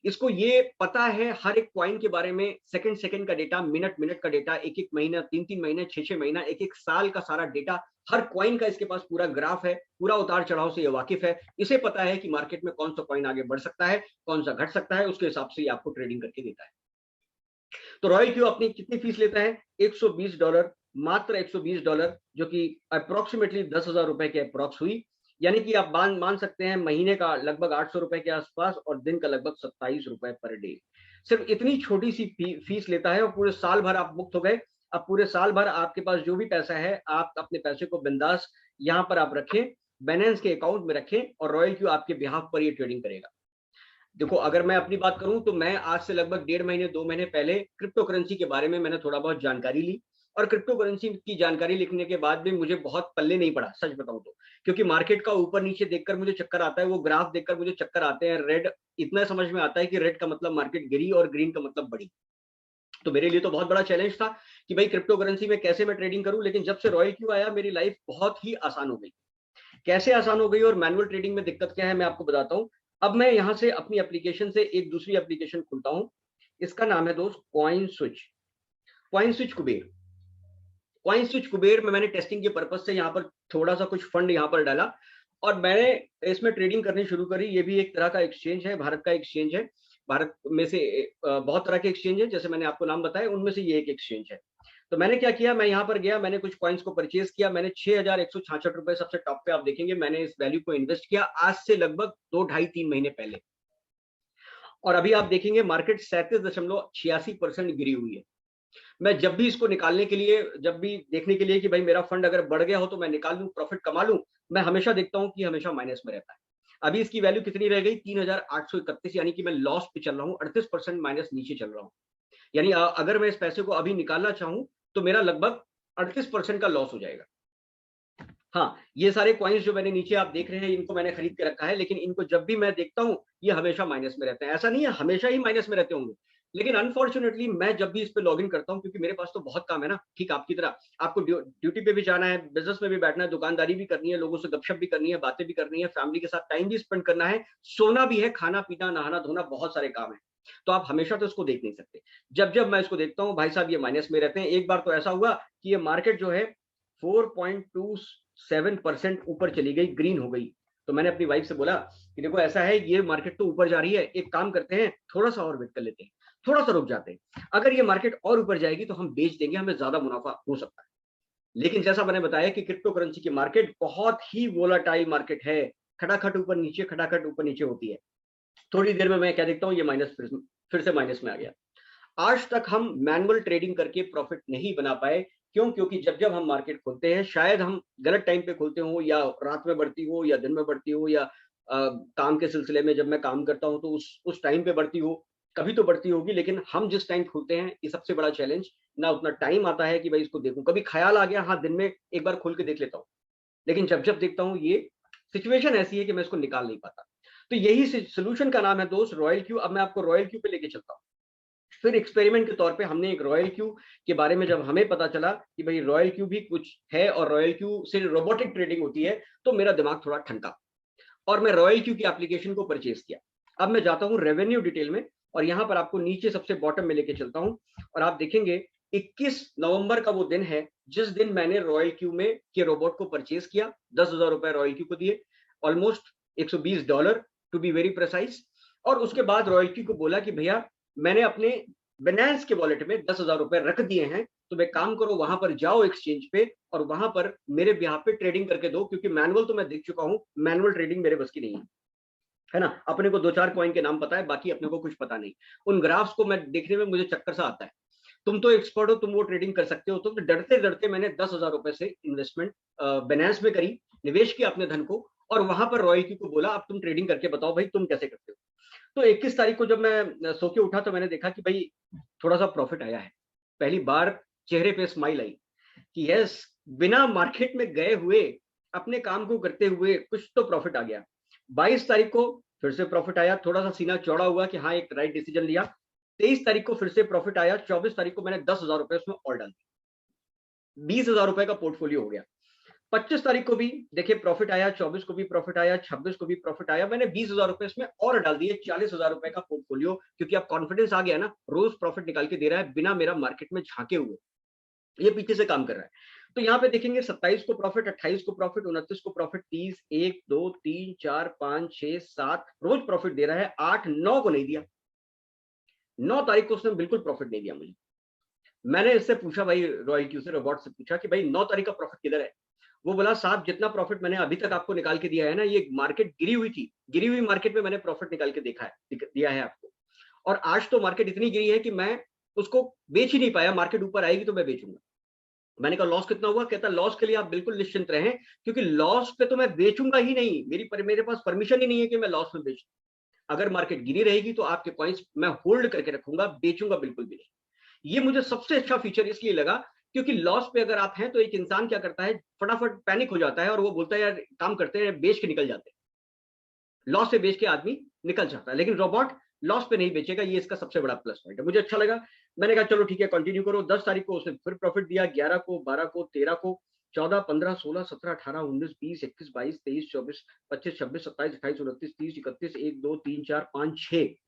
इसको ये पता है हर एक कॉइन के बारे में, सेकंड सेकंड का डेटा, मिनट मिनट का डेटा, एक एक महीना, 3 3 महीने, 6 6 महीना, एक एक साल का सारा डेटा, हर कॉइन का इसके पास पूरा ग्राफ है, पूरा उतार चढ़ाव से ये वाकिफ है। इसे पता है कि मार्केट में कौन सा कॉइन आगे बढ़ सकता है, कौन सा घट सकता है, उसके हिसाब से ये आपको ट्रेडिंग करके देता है। तो रॉयल क्यू अपनी कितनी फीस लेता है? $120 मात्र $120, जो कि अप्रोक्सीमेटली 10,000 रुपए के अप्रोक्स हुई। यानी कि आप मान सकते हैं महीने का लगभग 800 रुपए के आसपास और दिन का लगभग 27 रुपए पर डे। सिर्फ इतनी छोटी सी फीस लेता है और पूरे साल भर आप मुक्त हो गए। अब पूरे साल भर आपके पास जो भी पैसा है, आप अपने पैसे को बिंदास यहाँ पर आप रखें, बैलेंस के अकाउंट में रखें और रॉयल क्यू आपके बिहाफ पर ये ट्रेडिंग करेगा। देखो, अगर मैं अपनी बात करूं तो मैं आज से लगभग 1.5 महीने 2 महीने पहले क्रिप्टो करेंसी के बारे में मैंने थोड़ा बहुत जानकारी ली और क्रिप्टो करेंसी की जानकारी लिखने के बाद भी मुझे बहुत पल्ले नहीं पड़ा, सच बताऊं तो। क्योंकि मार्केट का ऊपर नीचे देखकर मुझे चक्कर आता है, वो ग्राफ देखकर मुझे चक्कर आते हैं। रेड इतना समझ में आता है कि रेड का मतलब मार्केट गिरी और ग्रीन का मतलब बढ़ी। तो मेरे लिए तो बहुत बड़ा चैलेंज था कि भाई क्रिप्टो करेंसी में कैसे मैं ट्रेडिंग करूं। लेकिन जब से रॉयल क्यू आया मेरी लाइफ बहुत ही आसान हो गई। कैसे आसान हो गई और मैनुअल ट्रेडिंग में दिक्कत क्या है मैं आपको बताता हूं। अब मैं यहां से अपनी एप्लीकेशन से एक दूसरी एप्लीकेशन खुलता हूं। इसका नाम है दोस्त coin switch. Coin switch Kuber. Coin switch Kuber में मैंने टेस्टिंग के पर्पज से यहाँ पर थोड़ा सा कुछ फंड यहाँ पर डाला और मैंने इसमें ट्रेडिंग करनी शुरू करी। ये भी एक तरह का एक्सचेंज है, भारत का एक्सचेंज है। भारत में से बहुत तरह के एक्सचेंज है, जैसे मैंने आपको नाम बताया, उनमें से ये एक एक्सचेंज है। तो मैंने क्या किया, मैं यहाँ पर गया, मैंने कुछ कॉइन्स को परचेज किया। मैंने 6,166 रुपए सबसे टॉप पे आप देखेंगे मैंने इस वैल्यू को इन्वेस्ट किया आज से लगभग 2 ढाई 3 महीने पहले। और अभी आप देखेंगे मार्केट 37.86% गिरी हुई है। मैं जब भी इसको निकालने के लिए, जब भी देखने के लिए कि भाई मेरा फंड अगर बढ़ गया हो तो मैं निकाल लूं, प्रॉफिट कमा लूं, मैं हमेशा देखता हूं कि हमेशा माइनस में रहता है। अभी इसकी वैल्यू कितनी रह गई, 3,831, यानी कि मैं लॉस पे चल रहा हूं, 38% माइनस नीचे चल रहा हूं। यानी अगर मैं इस पैसे को अभी निकालना चाहूं तो मेरा लगभग 38% का लॉस हो जाएगा। हाँ, ये सारे कॉइन्स जो मैंने नीचे आप देख रहे हैं इनको मैंने खरीद के रखा है, लेकिन इनको जब भी मैं देखता हूँ ये हमेशा माइनस में रहते हैं। ऐसा नहीं है हमेशा ही माइनस में रहते होंगे, लेकिन अनफॉर्चुनेटली मैं जब भी इस पे लॉग इन करता हूँ, क्योंकि मेरे पास तो बहुत काम है ना, ठीक आपकी तरह आपको ड्यूटी पे भी जाना है, बिजनेस में भी बैठना है, दुकानदारी भी करनी है, लोगों से गपशप भी करनी है, बातें भी करनी है, फैमिली के साथ टाइम भी स्पेंड करना है, सोना भी है, खाना पीना नहाना धोना, बहुत सारे काम है। तो आप हमेशा तो इसको देख नहीं सकते। जब जब मैं इसको देखता हूँ भाई साहब ये माइनस में रहते हैं। एक बार तो ऐसा हुआ कि ये मार्केट जो है 4.27% ऊपर चली गई, ग्रीन हो गई। तो मैंने अपनी वाइफ से बोला कि देखो ऐसा है, ये मार्केट तो ऊपर जा रही है, एक काम करते हैं थोड़ा सा और वेट कर लेते हैं, थोड़ा सा रुक जाते हैं, अगर ये मार्केट और ऊपर जाएगी तो हम बेच देंगे, हमें ज्यादा मुनाफा हो सकता है। लेकिन जैसा मैंने बताया कि क्रिप्टो करेंसी की मार्केट बहुत ही वोलाटाइल मार्केट है, खटाखट ऊपर नीचे खटाखट ऊपर नीचे होती है। थोड़ी देर में मैं क्या देखता हूँ ये माइनस फिर से माइनस में आ गया। आज तक हम मैनुअल ट्रेडिंग करके प्रॉफिट नहीं बना पाए। क्यों? क्योंकि जब जब हम मार्केट खोलते हैं, शायद हम गलत टाइम पे खोलते हो, या रात में बढ़ती हो या दिन में बढ़ती हो, या काम के सिलसिले में जब मैं काम करता हूं तो उस टाइम पे बढ़ती हो, कभी तो बढ़ती होगी। लेकिन हम जिस टाइम खोलते हैं ये सबसे बड़ा चैलेंज, ना उतना टाइम आता है कि भाई इसको देखूं। कभी ख्याल आ गया हाँ दिन में एक बार खोल के देख लेता हूँ, लेकिन जब जब देखता हूँ ये सिचुएशन ऐसी है कि मैं इसको निकाल नहीं पाता। तो यही सोल्यूशन का नाम है दोस्त रॉयल क्यू। अब मैं आपको रॉयल क्यू पे लेके चलता हूँ। फिर एक्सपेरिमेंट के तौर पे हमने एक रॉयल क्यू के बारे में, जब हमें पता चला कि भाई रॉयल क्यू भी कुछ है और रॉयल क्यू से रोबोटिक ट्रेडिंग होती है, तो मेरा दिमाग थोड़ा ठनका और मैं रॉयल क्यू की एप्लीकेशन को परचेज किया। अब मैं जाता हूँ रेवेन्यू डिटेल में और यहाँ पर आपको नीचे सबसे बॉटम में लेके चलता हूँ और आप देखेंगे 21 नवंबर का वो दिन है जिस दिन मैंने रॉयल क्यू में के रोबोट को परचेज किया। 10,000 रुपए रॉयल क्यू को दिए, almost $120 to be very precise. और उसके बाद रॉयल क्यू को बोला कि भैया मैंने अपने बिनेंस के वॉलेट में 10,000 रुपए रख दिए हैं, तो मैं काम करो वहां पर जाओ एक्सचेंज पे और वहां पर मेरे बिहाफ पे ट्रेडिंग करके दो, क्योंकि मैनुअल तो मैं देख चुका हूं, मैनुअल ट्रेडिंग मेरे बस की नहीं है ना। अपने को 2-4 कॉइन के नाम पता है, बाकी अपने को कुछ पता नहीं। उन ग्राफ्स को मैं देखने में मुझे चक्कर सा आता है। तुम तो एक्सपर्ट हो, तुम वो ट्रेडिंग कर सकते हो। तो डरते डरते मैंने 10,000 रुपए से इन्वेस्टमेंट बिनेंस में करी, निवेश किया अपने धन को और वहां पर रॉयल क्यू को बोला अब तुम ट्रेडिंग करके बताओ भाई तुम कैसे करते हो। तो 21 तारीख को जब मैं सो के उठा तो मैंने देखा कि भाई थोड़ा सा प्रॉफिट आया है। पहली बार चेहरे पे स्माइल आई कि यस, बिना मार्केट में गए हुए अपने काम को करते हुए कुछ तो प्रॉफिट आ गया। 22 तारीख को फिर से प्रॉफिट आया, थोड़ा सा सीना चौड़ा हुआ कि हाँ एक राइट डिसीजन लिया। 23 तारीख को फिर से प्रॉफिट आया। 24 तारीख को मैंने 10,000 रुपए उसमें और डाल दिए, 20,000 रुपए का पोर्टफोलियो हो गया। 25 तारीख को भी देखिए प्रॉफिट आया, 24 को भी प्रॉफिट आया, 26 को भी प्रॉफिट आया। मैंने 20,000 रुपए इसमें और डाल दिए, 40,000 रुपए का पोर्टफोलियो, क्योंकि अब कॉन्फिडेंस आ गया ना, रोज प्रॉफिट निकाल के दे रहा है बिना मेरा मार्केट में झांके हुए, ये पीछे से काम कर रहा है। तो यहाँ पे देखेंगे 27 को प्रॉफिट, 28 को प्रॉफिट, 29 को प्रॉफिट, 30, 1, 2, 3, 4, 5, 6, 7 रोज प्रॉफिट दे रहा है। 8, 9 को नहीं दिया, 9 तारीख को उसने बिल्कुल प्रॉफिट नहीं दिया मुझे। मैंने इससे पूछा भाई, रॉयल क्यू से, रोबोट से पूछा कि भाई 9 तारीख का प्रॉफिट किधर है? वो बोला साहब जितना प्रॉफिट मैंने अभी तक आपको निकाल के दिया है ना, ये मार्केट गिरी हुई थी, गिरी हुई मार्केट में मैंने प्रॉफिट निकाल के देखा है, दिया है आपको। और आज तो मार्केट इतनी गिरी है कि मैं उसको बेच ही नहीं पाया, मार्केट ऊपर आएगी तो मैं बेचूंगा। मैंने कहा लॉस कितना हुआ? कहता लॉस के लिए आप बिल्कुल निश्चिंत रहें, क्योंकि लॉस पे तो मैं बेचूंगा ही नहीं, मेरे पास परमिशन ही नहीं है कि मैं लॉस में बेचूं। अगर मार्केट गिरी रहेगी तो आपके पॉइंट्स मैं होल्ड करके रखूंगा, बेचूंगा बिल्कुल भी नहीं। ये मुझे सबसे अच्छा फीचर इसलिए लगा क्योंकि लॉस पे अगर आप हैं तो एक इंसान क्या करता है, फटाफट पैनिक हो जाता है और वो बोलता है यार काम करते हैं, बेच के निकल जाते हैं। लॉस से बेच के आदमी निकल जाता है, लेकिन रोबोट लॉस पे नहीं बेचेगा, ये इसका सबसे बड़ा प्लस पॉइंट है। मुझे अच्छा लगा, मैंने कहा चलो ठीक है कंटिन्यू करो। 10 तारीख को उसने फिर प्रॉफिट दिया, 11 को, 12 को, 13 को, 14, 15, 16, 17, 18, 19, 20, 21, 22, 23, 24, 25, 26, 27, 28, 29, 30, 31, 1, 2, 3, 4, 5, 6,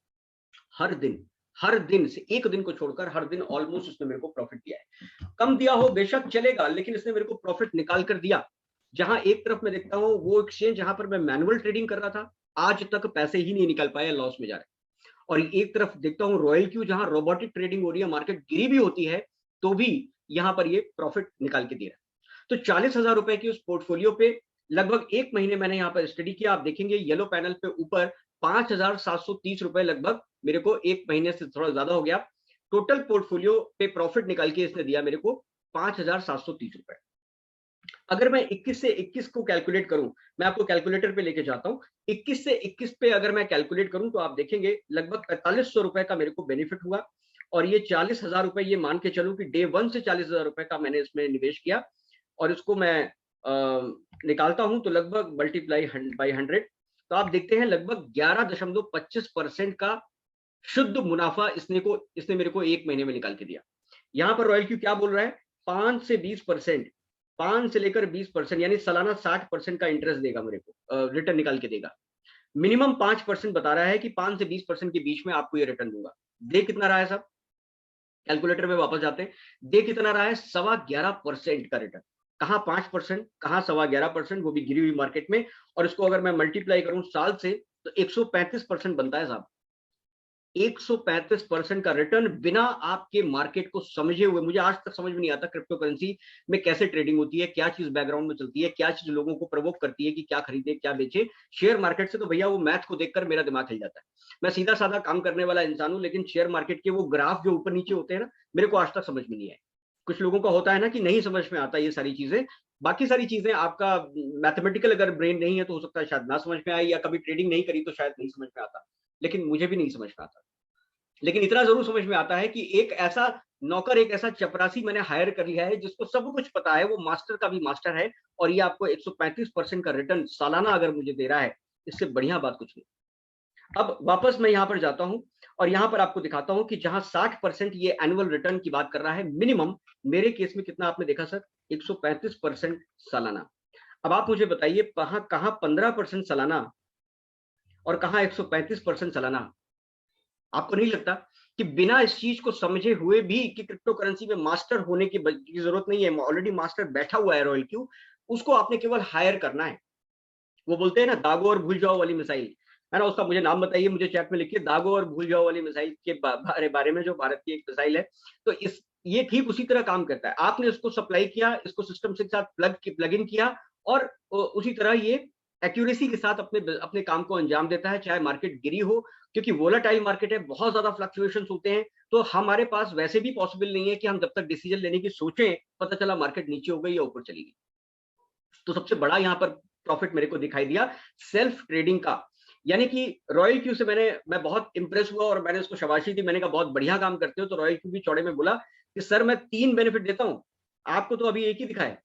हर दिन से एक दिन को छोड़कर हर दिन ऑलमोस्ट उसने मेरे को प्रॉफिट दिया है। कम दिया हो बेशक चलेगा, लेकिन इसने मेरे को प्रॉफिट निकाल कर दिया। जहां एक तरफ मैं देखता हूं वो एक्सचेंज जहां पर मैं मैनुअल ट्रेडिंग कर रहा था, आज तक पैसे ही नहीं निकाल पाया, लॉस में जा रहा है। और एक तरफ देखता हूं रॉयल क्यू, जहां रोबोटिक ट्रेडिंग हो रही है, मार्केट गिरी भी होती है तो भी यहां पर ये प्रॉफिट निकाल के दे रहा है। तो 40,000 रुपए की उस पोर्टफोलियो पे लगभग एक महीने मैंने यहां पर स्टडी किया। आप देखेंगे येलो पैनल पे ऊपर 5,730 रुपए लगभग मेरे को एक महीने से थोड़ा ज्यादा हो गया। टोटल पोर्टफोलियो पे प्रॉफिट निकाल के इसने दिया मेरे को 5,730 रुपए। अगर मैं 21 से 21 को कैलकुलेट करूं, मैं आपको कैलकुलेटर पे लेके जाता हूं, 21 से 21 पे अगर मैं कैलकुलेट करूं तो आप देखेंगे लगभग 4500 रुपए का मेरे को बेनिफिट हुआ। और ये 40,000 रुपए, ये मान के चलूं कि डे 1 से 40,000 रुपए का मैंने इसमें निवेश किया, और इसको मैं निकालता हूं तो लगभग मल्टीप्लाई बाई 100, तो आप देखते हैं लगभग 11.25% का शुद्ध मुनाफा इसने मेरे को एक महीने में निकाल के दिया। यहां पर रॉयल क्यू क्या बोल रहा है, 5 से 20%, 5 से लेकर 20%, यानी सालाना 60% का इंटरेस्ट देगा मेरे को, रिटर्न निकाल के देगा। मिनिमम 5% बता रहा है कि 5 से 20% के बीच में आपको ये रिटर्न दूंगा। दे कितना रहा है साहब? कैलकुलेटर में वापस जाते हैं, दे कितना रहा है? 11.25% का रिटर्न। कहां 5%, कहां 11.25%, वो भी गिरी हुई मार्केट में। और इसको अगर मैं मल्टीप्लाई करूं साल से तो 135% बनता है साहब। 135% का रिटर्न बिना आपके मार्केट को समझे हुए। मुझे आज तक समझ में नहीं आता क्रिप्टो करेंसी में कैसे ट्रेडिंग होती है, क्या चीज बैकग्राउंड में चलती है, क्या चीज लोगों को प्रवोक करती है कि क्या खरीदे क्या बेचे। शेयर मार्केट से तो भैया वो मैथ को देखकर मेरा दिमाग हिल जाता है। मैं सीधा साधा काम करने वाला इंसान हूं, लेकिन शेयर मार्केट के वो ग्राफ जो ऊपर नीचे होते हैं ना, मेरे को आज तक समझ में नहीं आए। कुछ लोगों का होता है ना कि नहीं समझ में आता ये सारी चीजें। बाकी सारी चीजें आपका मैथमेटिकल अगर ब्रेन नहीं है तो हो सकता है शायद ना समझ में आए, या कभी ट्रेडिंग नहीं करी तो शायद नहीं समझ में आता, लेकिन मुझे भी नहीं समझ में आता। लेकिन इतना जरूर समझ में आता है कि एक ऐसा नौकर, एक ऐसा चपरासी मैंने हायर कर लिया है जिसको सब कुछ पता है, वो मास्टर का भी मास्टर है, और ये आपको 135% का रिटर्न सालाना अगर मुझे दे रहा है, इससे बढ़िया बात कुछ नहीं। अब वापस मैं यहां पर जाता हूं और यहां पर आपको दिखाता हूं कि जहां 60% ये एनुअल रिटर्न की बात कर रहा है मिनिमम, मेरे केस में कितना आपने देखा सर? 135% सालाना। अब आप मुझे बताइए कहां कहां 15% सालाना और कहां 135% सालाना? आपको नहीं लगता कि बिना इस चीज को समझे हुए भी कि क्रिप्टो करेंसी में मास्टर होने की जरूरत नहीं है, ऑलरेडी मास्टर बैठा हुआ है रॉयल क्यू, उसको आपने केवल हायर करना है। वो बोलते हैं ना दागो और भूल जाओ वाली मिसाइल, है ना, उसका मुझे नाम बताइए, मुझे चैट में लिखिए, दागो और भूल जाओ वाली मिसाइल के बारे में, जो भारत की एक मिसाइल है। तो ये ठीक उसी तरह काम करता है। आपने उसको सप्लाई किया, इसको सिस्टम के साथ प्लग इन किया, और उसी तरह ये एक्यूरेसी के साथ अपने अपने काम को अंजाम देता है, चाहे मार्केट गिरी हो, क्योंकि वोलाटाइल मार्केट है, बहुत ज्यादा फ्लक्चुएशन होते हैं। तो हमारे पास वैसे भी पॉसिबल नहीं है कि हम जब तक डिसीजन लेने की सोचें, पता चला मार्केट नीचे हो गई या ऊपर चली गई। तो सबसे बड़ा यहाँ पर प्रॉफिट मेरे को दिखाई दिया सेल्फ ट्रेडिंग का। यानी कि रॉयल क्यू से मैं बहुत इंप्रेस हुआ और मैंने उसको शाबाशी दी। मैंने कहा बहुत बढ़िया काम करते हो। तो रॉयल क्यू भी चौड़े में बोला कि सर मैं 3 बेनिफिट देता हूं, आपको तो अभी एक ही दिखा है।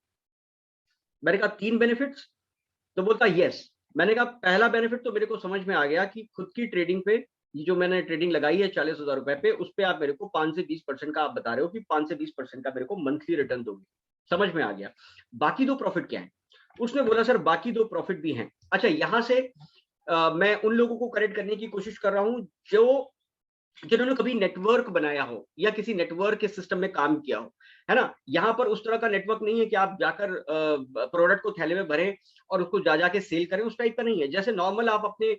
मैंने कहा 3 बेनिफिट्स? तो बोलता यस। मैंने कहा पहला बेनिफिट तो मेरे को समझ में आ गया कि खुद की ट्रेडिंग पे, ये जो मैंने ट्रेडिंग लगाई है 40,000 रुपए पे, उस पे आप मेरे को 5 से 20% का आप बता रहे हो कि 5 से 20% का मेरे को मंथली रिटर्न दोगे, समझ में आ गया। बाकी 2 प्रॉफिट क्या है? उसने बोला सर बाकी 2 प्रॉफिट भी हैं। अच्छा, यहां से मैं उन लोगों को करेक्ट करने की कोशिश कर रहा हूं जिन्होंने कभी नेटवर्क बनाया हो या किसी नेटवर्क के सिस्टम में काम किया हो, है ना। यहाँ पर उस तरह का नेटवर्क नहीं है कि आप जाकर प्रोडक्ट को थैले में भरें और उसको जा जाके सेल करें, उस टाइप का नहीं है। जैसे नॉर्मल आप अपने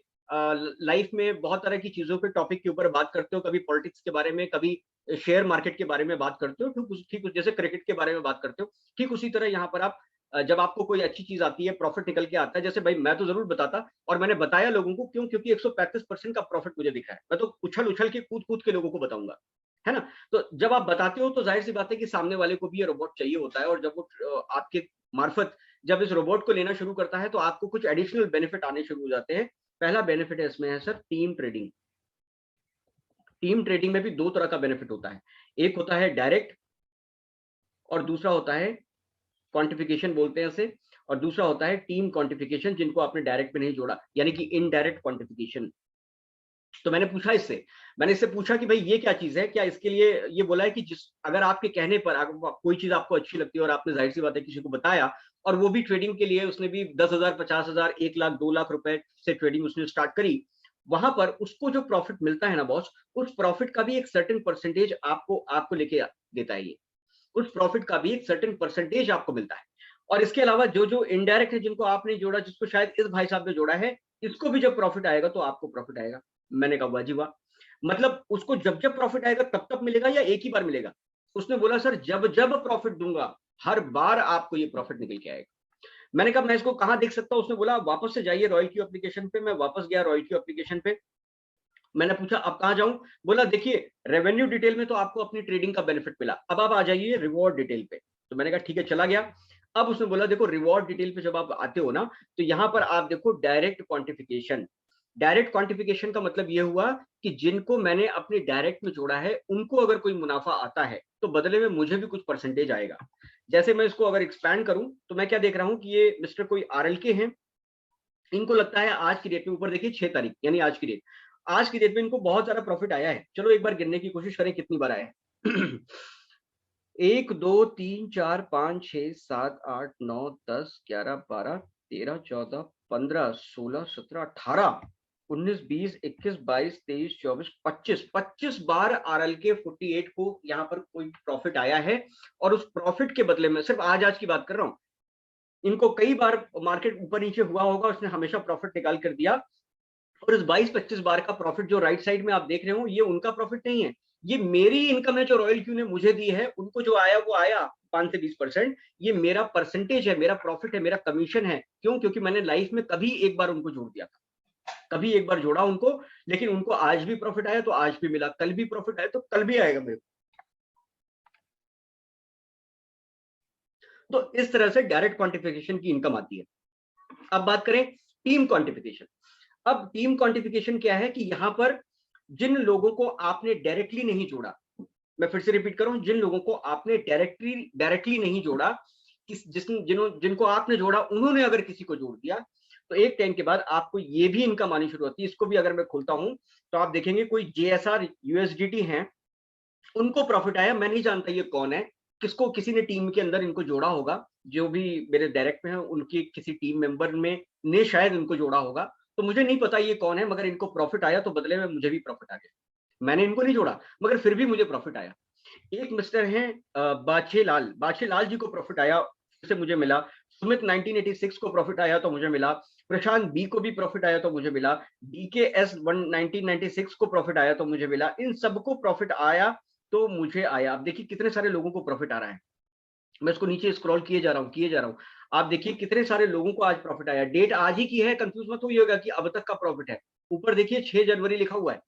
लाइफ में बहुत तरह की चीजों पे टॉपिक के ऊपर बात करते हो, कभी पॉलिटिक्स के बारे में, कभी शेयर मार्केट के बारे में बात करते हो, ठीक जैसे क्रिकेट के बारे में बात करते हो, ठीक उसी तरह यहाँ पर आप जब आपको कोई अच्छी चीज आती है, प्रॉफिट निकल के आता है, जैसे भाई मैं तो जरूर बताता, और मैंने बताया लोगों को, क्यों? क्योंकि 135% का प्रॉफिट मुझे दिखा है। मैं तो उछल उछल के कूद कूद के लोगों को बताऊंगा, है ना? तो जब आप बताते हो तो जाहिर सी बात है कि सामने वाले को भी ये रोबोट चाहिए होता है, और जब वो आपके मार्फत जब इस रोबोट को लेना शुरू करता है तो आपको कुछ एडिशनल बेनिफिट आने शुरू हो जाते हैं। पहला बेनिफिट है इसमें है sir team trading. Team trading में भी दो तरह का बेनिफिट होता है, एक होता है डायरेक्ट और दूसरा होता है क्वांटिफिकेशन बोलते हैं इसे, और दूसरा होता है टीम क्वांटिफिकेशन, जिनको आपने डायरेक्ट में नहीं जोड़ा, यानी कि इनडायरेक्ट क्वांटिफिकेशन। तो मैंने पूछा इससे, मैंने इससे पूछा कि भाई ये क्या चीज है, क्या इसके लिए ये बोला है कि जिस अगर आपके कहने पर अगर कोई चीज आपको अच्छी लगती है और आपने जाहिर सी बात है किसी को बताया, और वो भी ट्रेडिंग के लिए उसने भी 10,000 50,000 1 लाख 2 लाख रुपए से ट्रेडिंग उसने स्टार्ट करी, वहां पर उसको जो प्रॉफिट मिलता है ना बॉस, उस प्रॉफिट का भी एक सर्टेन परसेंटेज आपको आपको लेके देता है ये, उस प्रॉफिट का भी एक सर्टेन परसेंटेज आपको मिलता है। और इसके अलावा जो जो इनडायरेक्ट है, जिनको आपने जोड़ा, जिसको शायद इस भाई साहब ने जोड़ा है, इसको भी जब प्रॉफिट आएगा तो आपको प्रॉफिट आएगा। मैंने कहा वाह जी वाह, मतलब उसको जब जब प्रॉफिट आएगा तब तब मिलेगा या एक ही बार मिलेगा? उसने बोला सर जब जब प्रॉफिट दूंगा हर बार आपको ये प्रॉफिट निकल के आएगा। मैंने कहा मैं इसको कहां देख सकता हूं? उसने बोला वापस से जाइए रॉयल क्यू एप्लीकेशन पे। मैं वापस गया रॉयल क्यू एप्लीकेशन पे, मैंने पूछा अब कहां जाऊं? बोला देखिए रेवेन्यू डिटेल में तो आपको अपनी ट्रेडिंग का बेनिफिट मिला, अब आप आ जाइए रिवॉर्ड डिटेल पे। तो मैंने कहा ठीक है, चला गया। अब उसने बोला देखो रिवॉर्ड डिटेल पे जब आप आते हो ना, तो यहां पर आप देखो डायरेक्ट क्वांटिफिकेशन। डायरेक्ट क्वांटिफिकेशन का मतलब यह हुआ कि जिनको मैंने अपने डायरेक्ट में जोड़ा है उनको अगर कोई मुनाफा आता है तो बदले में मुझे भी कुछ परसेंटेज आएगा। जैसे मैं इसको अगर एक्सपैंड करूं तो मैं क्या देख रहा हूं कि ये मिस्टर कोई आरएल के हैं, इनको लगता है आज की डेट में, ऊपर देखिए 6 तारीख यानी आज की डेट, आज की डेट में इनको बहुत ज्यादा प्रॉफिट आया है। चलो एक बार गिनने की कोशिश करें कितनी बार आया है। 1 2 3 4 5 6 7 8 9 10 11 12 13 14 15 16 17 18 19 20 21 22 23 24 25 बार आरएल के 48 को यहाँ पर कोई प्रॉफिट आया है। और उस प्रॉफिट के बदले में, सिर्फ आज आज की बात कर रहा हूँ, इनको कई बार मार्केट ऊपर नीचे हुआ होगा, उसने हमेशा प्रॉफिट निकाल कर दिया। और इस 22-25 बार का प्रॉफिट जो राइट साइड में आप देख रहे हो, ये उनका प्रॉफिट नहीं है, ये मेरी इनकम है जो रॉयल क्यू ने मुझे दी है। उनको जो आया वो आया 5 से 20%, ये मेरा परसेंटेज है, मेरा प्रॉफिट है, मेरा कमीशन है। क्यों? क्योंकि मैंने लाइफ में कभी एक बार उनको जोड़ दिया था, कभी एक बार जोड़ा उनको, लेकिन उनको आज भी प्रॉफिट आया तो आज भी मिला, कल भी प्रॉफिट आया तो कल भी आएगा मेरे को। तो इस तरह से डायरेक्ट क्वांटिफिकेशन की इनकम आती है। अब बात करें टीम क्वांटिफिकेशन। अब टीम क्वांटिफिकेशन क्या है कि यहां पर जिन लोगों को आपने डायरेक्टली नहीं जोड़ा, मैं फिर से रिपीट कर रहा हूं, जिन लोगों को आपने डायरेक्टली नहीं जोड़ा, जिनको आपने जोड़ा उन्होंने अगर किसी को जोड़ दिया, तो एक टाइम के बाद आपको ये भी इनकम आनी शुरू होती है। इसको भी अगर मैं खोलता हूं तो आप देखेंगे कोई जेएसआर यूएसडीटी है, उनको प्रॉफिट आया। मैं नहीं जानता ये कौन है, किसको किसी ने टीम के अंदर इनको जोड़ा होगा, जो भी मेरे डायरेक्ट में है उनकी किसी टीम मेंबर में ने शायद इनको जोड़ा होगा। तो मुझे नहीं पता ये कौन है, मगर इनको प्रॉफिट आया तो बदले में मुझे भी प्रॉफिट आ गया। मैंने इनको नहीं जोड़ा मगर फिर भी मुझे प्रॉफिट आया। एक मिस्टर हैं बाछेलाल जी को प्रॉफिट आया, से मुझे मिला। सुमित 1986 को प्रॉफिट आया तो मुझे मिला। प्रशांत बी को भी प्रॉफिट आया तो मुझे मिला। डीकेएस 1996 को प्रॉफिट आया तो मुझे मिला। इन सबको प्रॉफिट आया तो मुझे आया। आप देखिए कितने सारे लोगों को प्रॉफिट आ रहा है। मैं इसको नीचे स्क्रॉल किए जा रहा हूं। आप देखिए कितने सारे लोगों को आज प्रॉफिट आया। डेट आज ही की है, कंफ्यूज मत होइएगा कि अब तक का प्रॉफिट है। ऊपर देखिए 6 जनवरी लिखा हुआ है।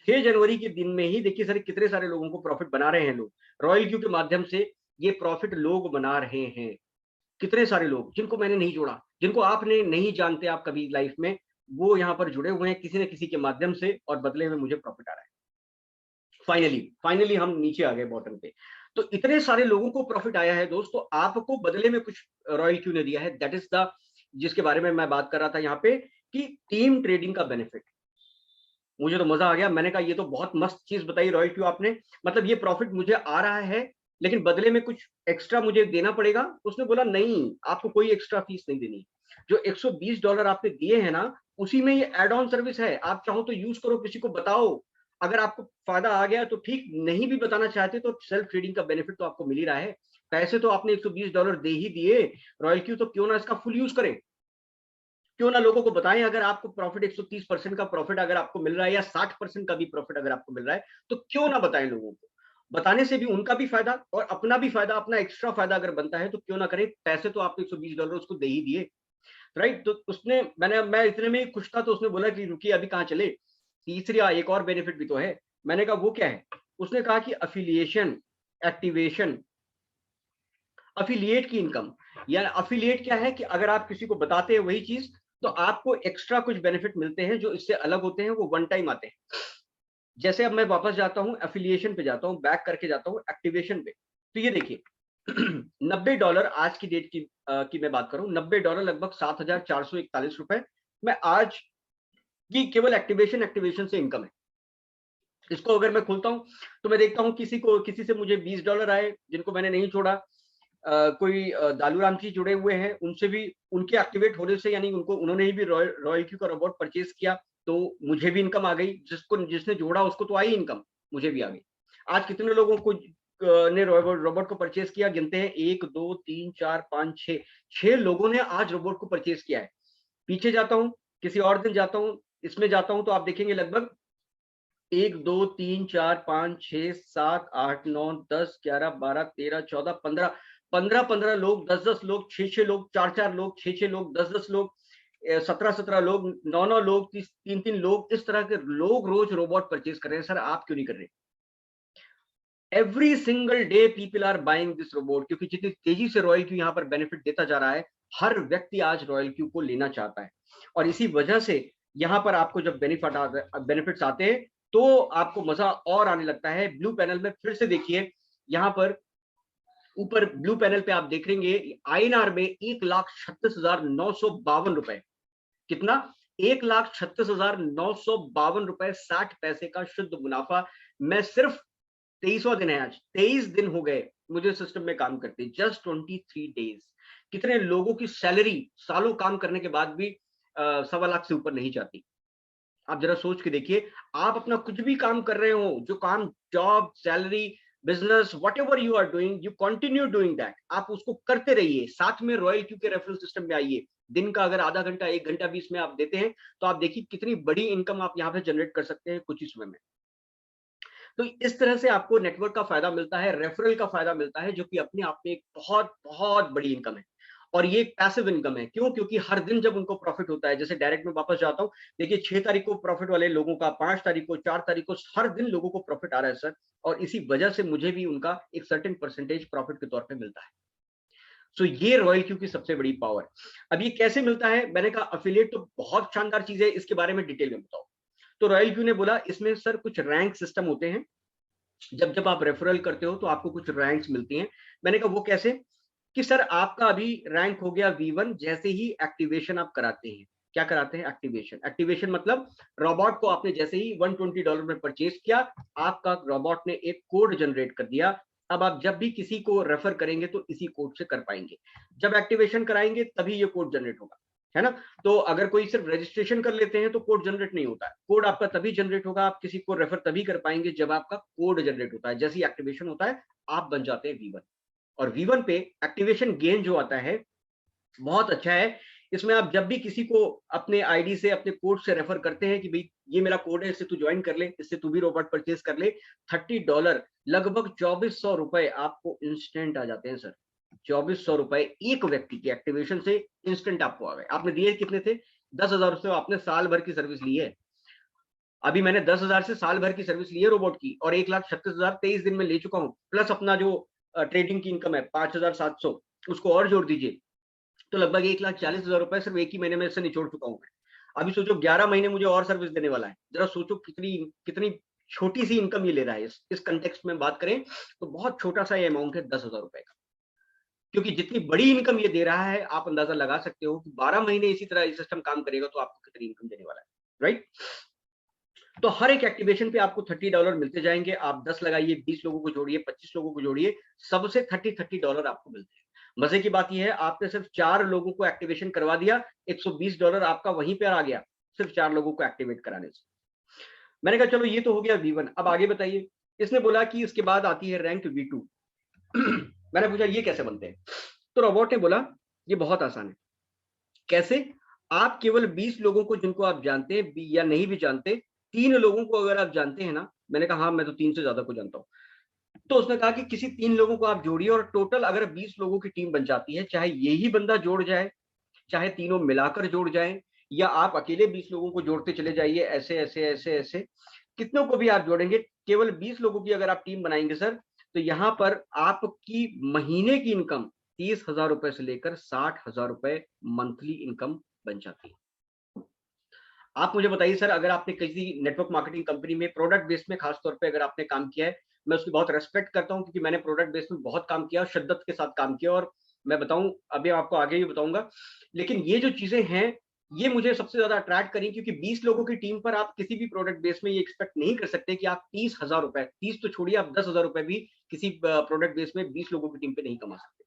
6 जनवरी के दिन में ही देखिए सर कितने सारे लोगों को प्रॉफिट बना रहे हैं लोग रॉयल क्यू के माध्यम से। ये प्रॉफिट लोग बना रहे हैं, कितने सारे लोग जिनको मैंने नहीं जोड़ा, जिनको आपने नहीं जानते आप कभी लाइफ में, वो यहाँ पर जुड़े हुए हैं किसी न किसी के माध्यम से, और बदले में मुझे प्रॉफिट आ रहा है। फाइनली हम नीचे आ गए बॉटम पे। तो इतने सारे लोगों को प्रॉफिट आया है दोस्तों, आपको बदले में कुछ रॉयल क्यू ने दिया है। दैट इज द जिसके बारे में मैं बात कर रहा था यहाँ पे कि टीम ट्रेडिंग का बेनिफिट। मुझे तो मजा आ गया। मैंने कहा ये तो बहुत मस्त चीज बताई रॉयल क्यू आपने, मतलब ये प्रॉफिट मुझे आ रहा है लेकिन बदले में कुछ एक्स्ट्रा मुझे देना पड़ेगा। उसने बोला नहीं, आपको कोई एक्स्ट्रा फीस नहीं देनी। जो $120 आपने दिए हैं ना, उसी में ये एड ऑन सर्विस है। आप चाहो तो यूज करो, किसी को बताओ, अगर आपको फायदा आ गया तो ठीक, नहीं भी बताना चाहते तो सेल्फ ट्रेडिंग का बेनिफिट तो आपको मिल ही रहा है। पैसे तो आपने $120 दे ही दिए रॉयल क्यू, तो क्यों ना इसका फुल यूज करें, क्यों ना लोगों को बताएं। अगर आपको प्रॉफिट 130% का प्रॉफिट अगर आपको मिल रहा है, या 60% का भी प्रॉफिट अगर आपको मिल रहा है, तो क्यों ना बताएं लोगों को। बताने से भी उनका भी फायदा और अपना भी फायदा, अपना एक्स्ट्रा फायदा अगर बनता है तो क्यों ना करें। पैसे तो आपने $120 उसको दे ही दिए, राइट। तो उसने मैं इतने में खुश था, तो उसने बोला कि रुकिए अभी कहाँ चले, तीसरा एक और बेनिफिट भी तो है। मैंने कहा वो क्या है? उसने कहा कि अफिलिएशन, एक्टिवेशन, अफिलिएट की इनकम। या अफिलिएट क्या है कि अगर आप किसी को बताते हैं वही चीज, तो आपको एक्स्ट्रा कुछ बेनिफिट मिलते हैं जो इससे अलग होते हैं, वो वन टाइम आते हैं। जैसे अब मैं वापस जाता हूं, एफिलिएशन पे जाता हूं, बैक करके जाता हूं एक्टिवेशन पे, तो ये देखिए $90 आज की डेट की मैं बात करूं, $90 लगभग 7,441 रुपए मैं आज की केवल एक्टिवेशन से इनकम है। इसको अगर मैं खोलता हूं तो मैं देखता हूं किसी से मुझे $20 आए जिनको मैंने नहीं छोड़ा। कोई दालूराम जी जुड़े हुए हैं, उनसे भी, उनके एक्टिवेट होने से, यानी उन्होंने भी रॉयल क्यू का रोबोट परचेज किया, तो मुझे भी इनकम आ गई। जिसने जोड़ा उसको तो आई इनकम, मुझे भी आ गई। आज कितने लोगों को ने रोबोट को परचेज किया, गिनते हैं, 1 2 3 4 5 6, 6 लोगों ने आज रोबोट को परचेज किया है। पीछे जाता हूं, किसी और दिन जाता हूं, इसमें जाता हूं, तो आप देखेंगे लगभग 1 2 3 4 5 6 7 8 9 10 11 12 13 14 15 15 लोग, 10 लोग, 6 लोग, 4 लोग, 6 लोग, 10 लोग, 17 लोग, 9 लोग, 3 लोग, इस तरह के लोग रोज रोबोट परचेज कर रहे हैं। सर आप क्यों नहीं कर रहे? Every single day people are buying this robot, क्योंकि जितनी तेजी से रॉयल क्यू यहाँ पर बेनिफिट देता जा रहा है, हर व्यक्ति आज रॉयल क्यू को लेना चाहता है। और इसी वजह से यहाँ पर आपको जब बेनिफिट्स आते हैं तो आपको मजा और आने लगता है। ब्लू पैनल में फिर से देखिए, यहाँ पर ऊपर ब्लू पैनल पे आप देखेंगे INR में 1,36,952 रुपए। कितना? 1,36,952 रुपए 60 पैसे का शुद्ध मुनाफा। मैं सिर्फ 23वां दिन है, आज 23 दिन हो गए मुझे सिस्टम में काम करते, जस्ट 23 डेज। कितने लोगों की सैलरी सालों काम करने के बाद भी 1.25 लाख से ऊपर नहीं जाती। आप जरा सोच के देखिए, आप अपना कुछ भी काम कर रहे हो, जो काम, job, salary, business, whatever you are doing, you continue doing that, आप उसको करते रहिए। साथ में रॉयल क्यू के रेफरल सिस्टम में आइए। दिन का अगर आधा घंटा 1 घंटा भी इसमें आप देते हैं, तो आप देखिए कितनी बड़ी इनकम आप यहाँ पे जनरेट कर सकते हैं कुछ ही समय में। तो इस तरह से आपको नेटवर्क का फायदा मिलता है, रेफरल का फायदा मिलता है, जो कि अपने आप में एक बहुत बहुत बड़ी इनकम है। और ये पैसिव इनकम है। क्यों? क्योंकि हर दिन जब उनको प्रॉफिट होता है, जैसे डायरेक्ट में वापस जाता हूं, देखिए 6 तारीख को प्रॉफिट वाले लोगों का, 5 तारीख को, 4 तारीख को, हर दिन लोगों को प्रॉफिट आ रहा है सर। और इसी वजह से मुझे भी उनका एक सर्टेन परसेंटेज प्रॉफिट के तौर पे मिलता है। सो ये रॉयल क्यू की सबसे बड़ी पावर। अब ये कैसे मिलता है? मैंने कहा अफिलिएट तो बहुत शानदार चीज है, इसके बारे में डिटेल में बताओ। तो रॉयल क्यू ने बोला इसमें सर कुछ रैंक सिस्टम होते हैं। जब जब आप रेफरल करते हो तो आपको कुछ रैंक्स मिलती हैं। मैंने कहा वो कैसे? कि सर आपका अभी रैंक हो गया V1 जैसे ही एक्टिवेशन आप कराते हैं। क्या कराते हैं? एक्टिवेशन। एक्टिवेशन मतलब रोबोट को आपने जैसे ही $120 में परचेज किया, आपका रोबोट ने एक कोड जनरेट कर दिया। अब आप जब भी किसी को रेफर करेंगे तो इसी कोड से कर पाएंगे। जब एक्टिवेशन कराएंगे तभी ये कोड जनरेट होगा, है ना। तो अगर कोई सिर्फ रजिस्ट्रेशन कर लेते हैं तो कोड जनरेट नहीं होता है। कोड आपका तभी जनरेट होगा, आप किसी को रेफर तभी कर पाएंगे जब आपका कोड जनरेट होता है। जैसे ही एक्टिवेशन होता है आप बन जाते हैं V1। और V1 पे एक्टिवेशन गेन जो आता है बहुत अच्छा है। इसमें आप जब भी किसी को अपने आईडी से, अपने कोड से रेफर करते हैं कि भाई ये मेरा कोड है, इससे तू ज्वाइन कर ले, इससे तू भी रोबोट परचेज कर ले, $30 लगभग 2400 रुपए आपको इंस्टेंट आ जाते हैं सर। 2400 रुपए एक व्यक्ति के एक्टिवेशन से इंस्टेंट आपको आ गए। आपने दिए कितने थे? 10,000 से आपने साल भर की सर्विस ली है। अभी मैंने 10,000 से साल भर की सर्विस ली है रोबोट की, और 1,36,000 23 दिन में ले चुका हूं। प्लस अपना जो ट्रेडिंग की इनकम है 5,700, उसको और जोड़ दीजिए, तो लगभग 1,40,000 रुपए सिर्फ एक ही महीने में इससे निचोड़ चुका हूं मैं। अभी सोचो 11 महीने मुझे और सर्विस देने वाला है। जरा सोचो कितनी कितनी छोटी सी इनकम ये ले रहा है। इस कंटेक्स्ट में बात करें तो बहुत छोटा सा ये अमाउंट है 10,000 रुपए का। क्योंकि जितनी बड़ी इनकम ये दे रहा है, आप अंदाजा लगा सकते हो कि 12 महीने इसी तरह ये सिस्टम काम करेगा तो आपको कितनी इनकम देने वाला है, राइट। तो हर एक एक्टिवेशन पे आपको $30 मिलते जाएंगे। आप 10 लगाइए, 20 लोगों को जोड़िए, 25 लोगों को जोड़िए, सबसे $30 आपको मिलते हैं। मजे की बात यह है, आपने सिर्फ 4 लोगों को एक्टिवेशन करवा दिया, $120 आपका वहीं पर आ गया, सिर्फ 4 लोगों को एक्टिवेट कराने से। मैंने कहा चलो ये तो हो गया V1, अब आगे बताइए। इसने बोला कि इसके बाद आती है रैंक V2। मैंने पूछा ये कैसे बनते हैं? तो रोबोट ने बोला ये बहुत आसान है। कैसे? आप केवल 20 लोगों को, जिनको आप जानते हैं या नहीं भी जानते, 3 लोगों को अगर आप जानते हैं ना, मैंने कहा हाँ मैं तो 3 से ज्यादा को जानता हूं, तो उसने कहा कि किसी 3 लोगों को आप जोड़िए और टोटल अगर 20 लोगों की टीम बन जाती है, चाहे यही बंदा जोड़ जाए, चाहे तीनों मिलाकर जोड़ जाएं, या आप अकेले 20 लोगों को जोड़ते चले जाइए, ऐसे ऐसे ऐसे ऐसे कितनों को भी आप जोड़ेंगे, केवल 20 लोगों की अगर आप टीम बनाएंगे सर, तो यहां पर आपकी महीने की इनकम 30,000 रुपए से लेकर 60,000 रुपए मंथली इनकम बन जाती है। आप मुझे बताइए सर, अगर आपने किसी नेटवर्क मार्केटिंग कंपनी में प्रोडक्ट बेस में खास तौर पे अगर आपने काम किया है, मैं उसकी बहुत रेस्पेक्ट करता हूं, क्योंकि मैंने प्रोडक्ट बेस में बहुत काम किया, शिद्दत के साथ काम किया, और मैं बताऊं, अभी आपको आगे भी बताऊंगा। लेकिन ये जो चीजें हैं, ये मुझे सबसे ज्यादा अट्रैक्ट करी, क्योंकि 20 लोगों की टीम पर आप किसी भी प्रोडक्ट बेस में ये एक्सपेक्ट नहीं कर सकते कि आप 30,000 रुपए, 30 तो छोड़िए, आप 10,000 रुपए भी किसी प्रोडक्ट बेस में 20 लोगों की टीम पे नहीं कमा सकते।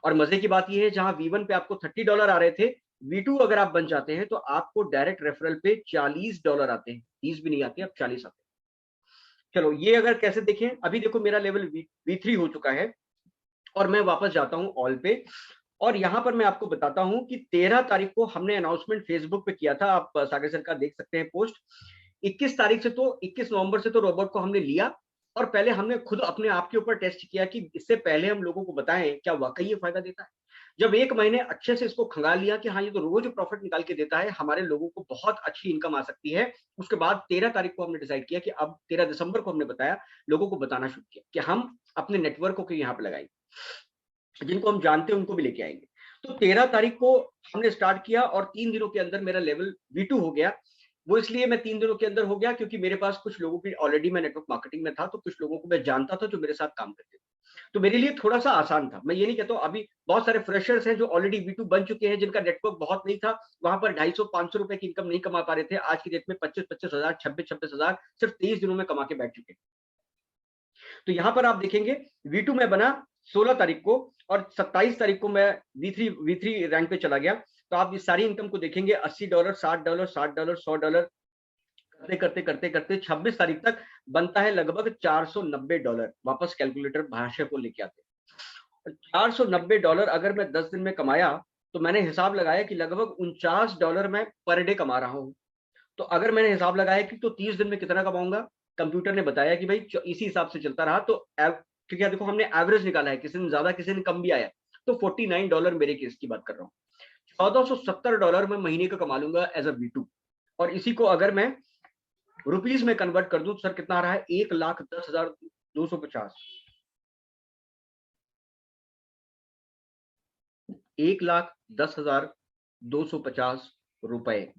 और मजे की बात यह है, जहां V1 पे आपको $30 आ रहे थे, V2 अगर आप बन जाते हैं तो आपको डायरेक्ट रेफरल पे $40 आते हैं, 30 भी नहीं आते, अब 40 आते हैं। चलो ये अगर कैसे देखें, अभी देखो मेरा लेवल V3 हो चुका है, और मैं वापस जाता हूं ऑल पे, और यहां पर मैं आपको बताता हूं कि 13 तारीख को हमने अनाउंसमेंट फेसबुक पे किया था, आप सागर सर का देख सकते हैं पोस्ट। 21 तारीख से तो 21 नवंबर से तो रोबोट को हमने लिया, और पहले हमने खुद अपने आप के ऊपर टेस्ट किया कि इससे पहले हम लोगों को बताएं क्या वाकई ये फायदा देता है। जब 1 महीने अच्छे से इसको खंगाल लिया कि हाँ ये तो रोज प्रॉफिट निकाल के देता है, हमारे लोगों को बहुत अच्छी इनकम आ सकती है, उसके बाद 13 तारीख को हमने डिसाइड किया कि अब 13 दिसंबर को हमने बताया, लोगों को बताना शुरू किया कि हम अपने नेटवर्क को यहाँ पे लगाएंगे, जिनको हम जानते हैं उनको भी लेके आएंगे। तो 13 तारीख को हमने स्टार्ट किया, और 3 दिनों के अंदर मेरा लेवल V2 हो गया। वो इसलिए मैं 3 दिनों के अंदर हो गया क्योंकि मेरे पास कुछ लोगों की, ऑलरेडी मैं नेटवर्क मार्केटिंग में था, तो कुछ लोगों को मैं जानता था जो मेरे साथ काम करते थे, तो मेरे लिए थोड़ा सा आसान था। मैं ये नहीं कहता हूं, अभी बहुत सारे फ्रेशर्स हैं जो ऑलरेडी V2 बन चुके हैं, जिनका नेटवर्क बहुत नहीं था, वहां पर 250-500 रुपए की इनकम नहीं कमा पा रहे थे, आज की डेट में 25-25 हजार, 26-26 हजार सिर्फ 23 दिनों में कमा के बैठ चुके। तो यहां पर आप देखेंगे V2 में बना 16 तारीख को, और 27 तारीख को मैं V3 रैंक पे चला गया। तो आप इस सारी इनकम को देखेंगे, $80, $60, $60, $100 करते करते करते करते 26 तारीख तक बनता है लगभग $490। वापस कैलकुलेटर भाषा को लेके आते हैं, $490 अगर मैं 10 दिन में कमाया, तो मैंने हिसाब लगाया कि लगभग $49 मैं पर डे कमा रहा हूं। तो अगर मैंने हिसाब लगाया कि तो 30 दिन में कितना कमाऊंगा, कंप्यूटर ने बताया कि भाई इसी हिसाब से चलता रहा, तो क्योंकि देखो हमने एवरेज निकाला है, किसी दिन ज्यादा किसी दिन कम भी आया, तो $49 मेरे केस की बात कर रहा हूँ, $1470 मैं महीने का कमा लूंगा एज अ V2। और इसी को अगर मैं रुपीज में कन्वर्ट कर दूं तो सर कितना आ रहा है, 1,10,250, 1,10,250 रुपए।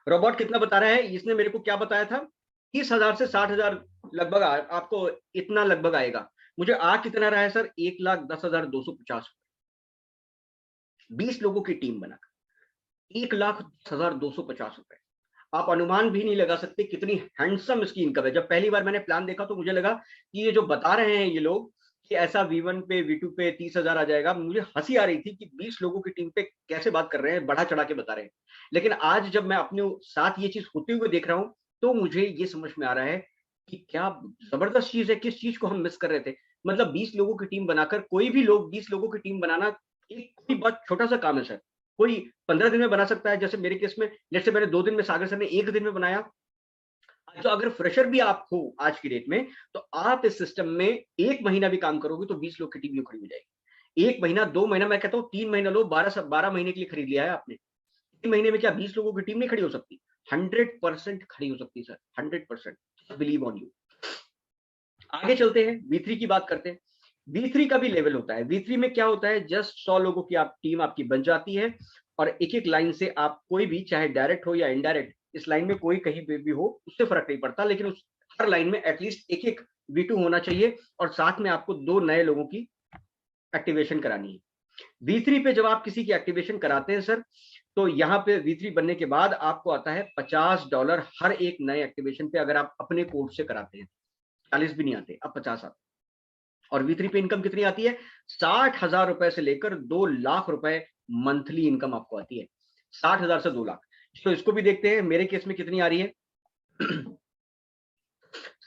रोबोट कितना बता रहा है, इसने मेरे को क्या बताया था, 30,000 से 60,000 लगभग आपको इतना लगभग आएगा। मुझे आ कितना रहा है सर, 1,10,250, 20 लोगों की टीम बनाकर 1,10,250 रुपए। आप अनुमान भी नहीं लगा सकते कितनी हैंडसम इसकी इनकम है। जब पहली बार मैंने प्लान देखा तो मुझे लगा कि ये जो बता रहे हैं ये लोग कि ऐसा V1 पे V2 पे 30,000 आ जाएगा, मुझे हंसी आ रही थी कि 20 लोगों की टीम पे कैसे बात कर रहे हैं, बढ़ा चढ़ा के बता रहे हैं। लेकिन आज जब मैं अपने साथ ये चीज होते हुए देख रहा हूं, तो मुझे ये समझ में आ रहा है कि क्या जबरदस्त चीज है, किस चीज को हम मिस कर रहे थे। मतलब 20 लोगों की टीम बनाकर, कोई भी लोग 20 लोगों की टीम बनाना एक कोई बहुत छोटा सा काम है सर, कोई 15 दिन में बना सकता है। जैसे मेरे केस में, जैसे मैंने 2 दिन में, सागर सर ने 1 दिन में बनाया। तो अगर फ्रेशर भी आप हो आज की डेट में, तो आप इस सिस्टम में 1 महीना भी काम करोगे तो 20 लोग की टीम खड़ी हो जाएगी। 1 महीना, 2 महीना, मैं कहता हूँ 3 महीना लो, 12 महीने के लिए खरीद लिया है आपने, 3 महीने में क्या 20 लोगों की टीम नहीं खड़ी हो सकती? 100% खड़ी हो सकती है सर, 100%, बिलीव ऑन यू। आगे चलते हैं, V3 की बात करते हैं। V3 का भी लेवल होता है। V3 में क्या होता है, जस्ट 100 लोगों की आप टीम आपकी बन जाती है, और एक एक लाइन से आप कोई भी, चाहे डायरेक्ट हो या इनडायरेक्ट, इस लाइन में कोई कहीं पे भी हो उससे फर्क नहीं पड़ता, लेकिन उस हर लाइन में एटलीस्ट एक एक V2 होना चाहिए, और साथ में आपको 2 नए लोगों की एक्टिवेशन करानी है। V3 पे जब आप किसी की एक्टिवेशन कराते हैं सर, तो यहाँ पे V3 बनने के बाद आपको आता है $50 हर एक नए एक्टिवेशन पे, अगर आप अपने कोड से कराते हैं। 40 भी नहीं आते, अब 50 आते। और V3 पे इनकम कितनी आती है, 60,000 रुपए से लेकर 2 लाख रुपए मंथली इनकम आपको आती है, 60,000 से 2 लाख। तो इसको भी देखते हैं मेरे केस में कितनी आ रही है।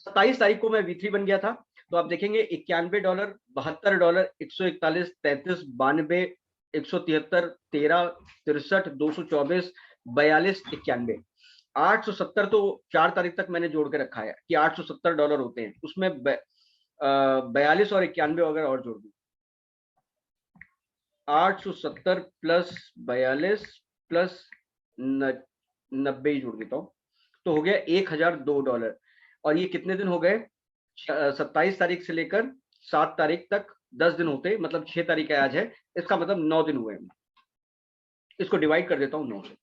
27 तारीख को मैं V3 बन गया था, तो आप देखेंगे $91, $72, 141, 33, 92, 173, 13, 63, 224, 42, 91, 870 तो 4 तारीख तक मैंने जोड़ के रखा है कि $870 होते हैं। उसमें 42 और 91 अगर और जोड़ दूं, 870 प्लस 42 प्लस 90 ही जोड़ देता हूँ, तो हो गया $1002। और ये कितने दिन हो गए? 27 तारीख से लेकर 7 तारीख तक 10 दिन होते, मतलब 6 तारीख आज है, इसका मतलब 9 दिन हुए। इसको डिवाइड कर देता हूँ 9 से,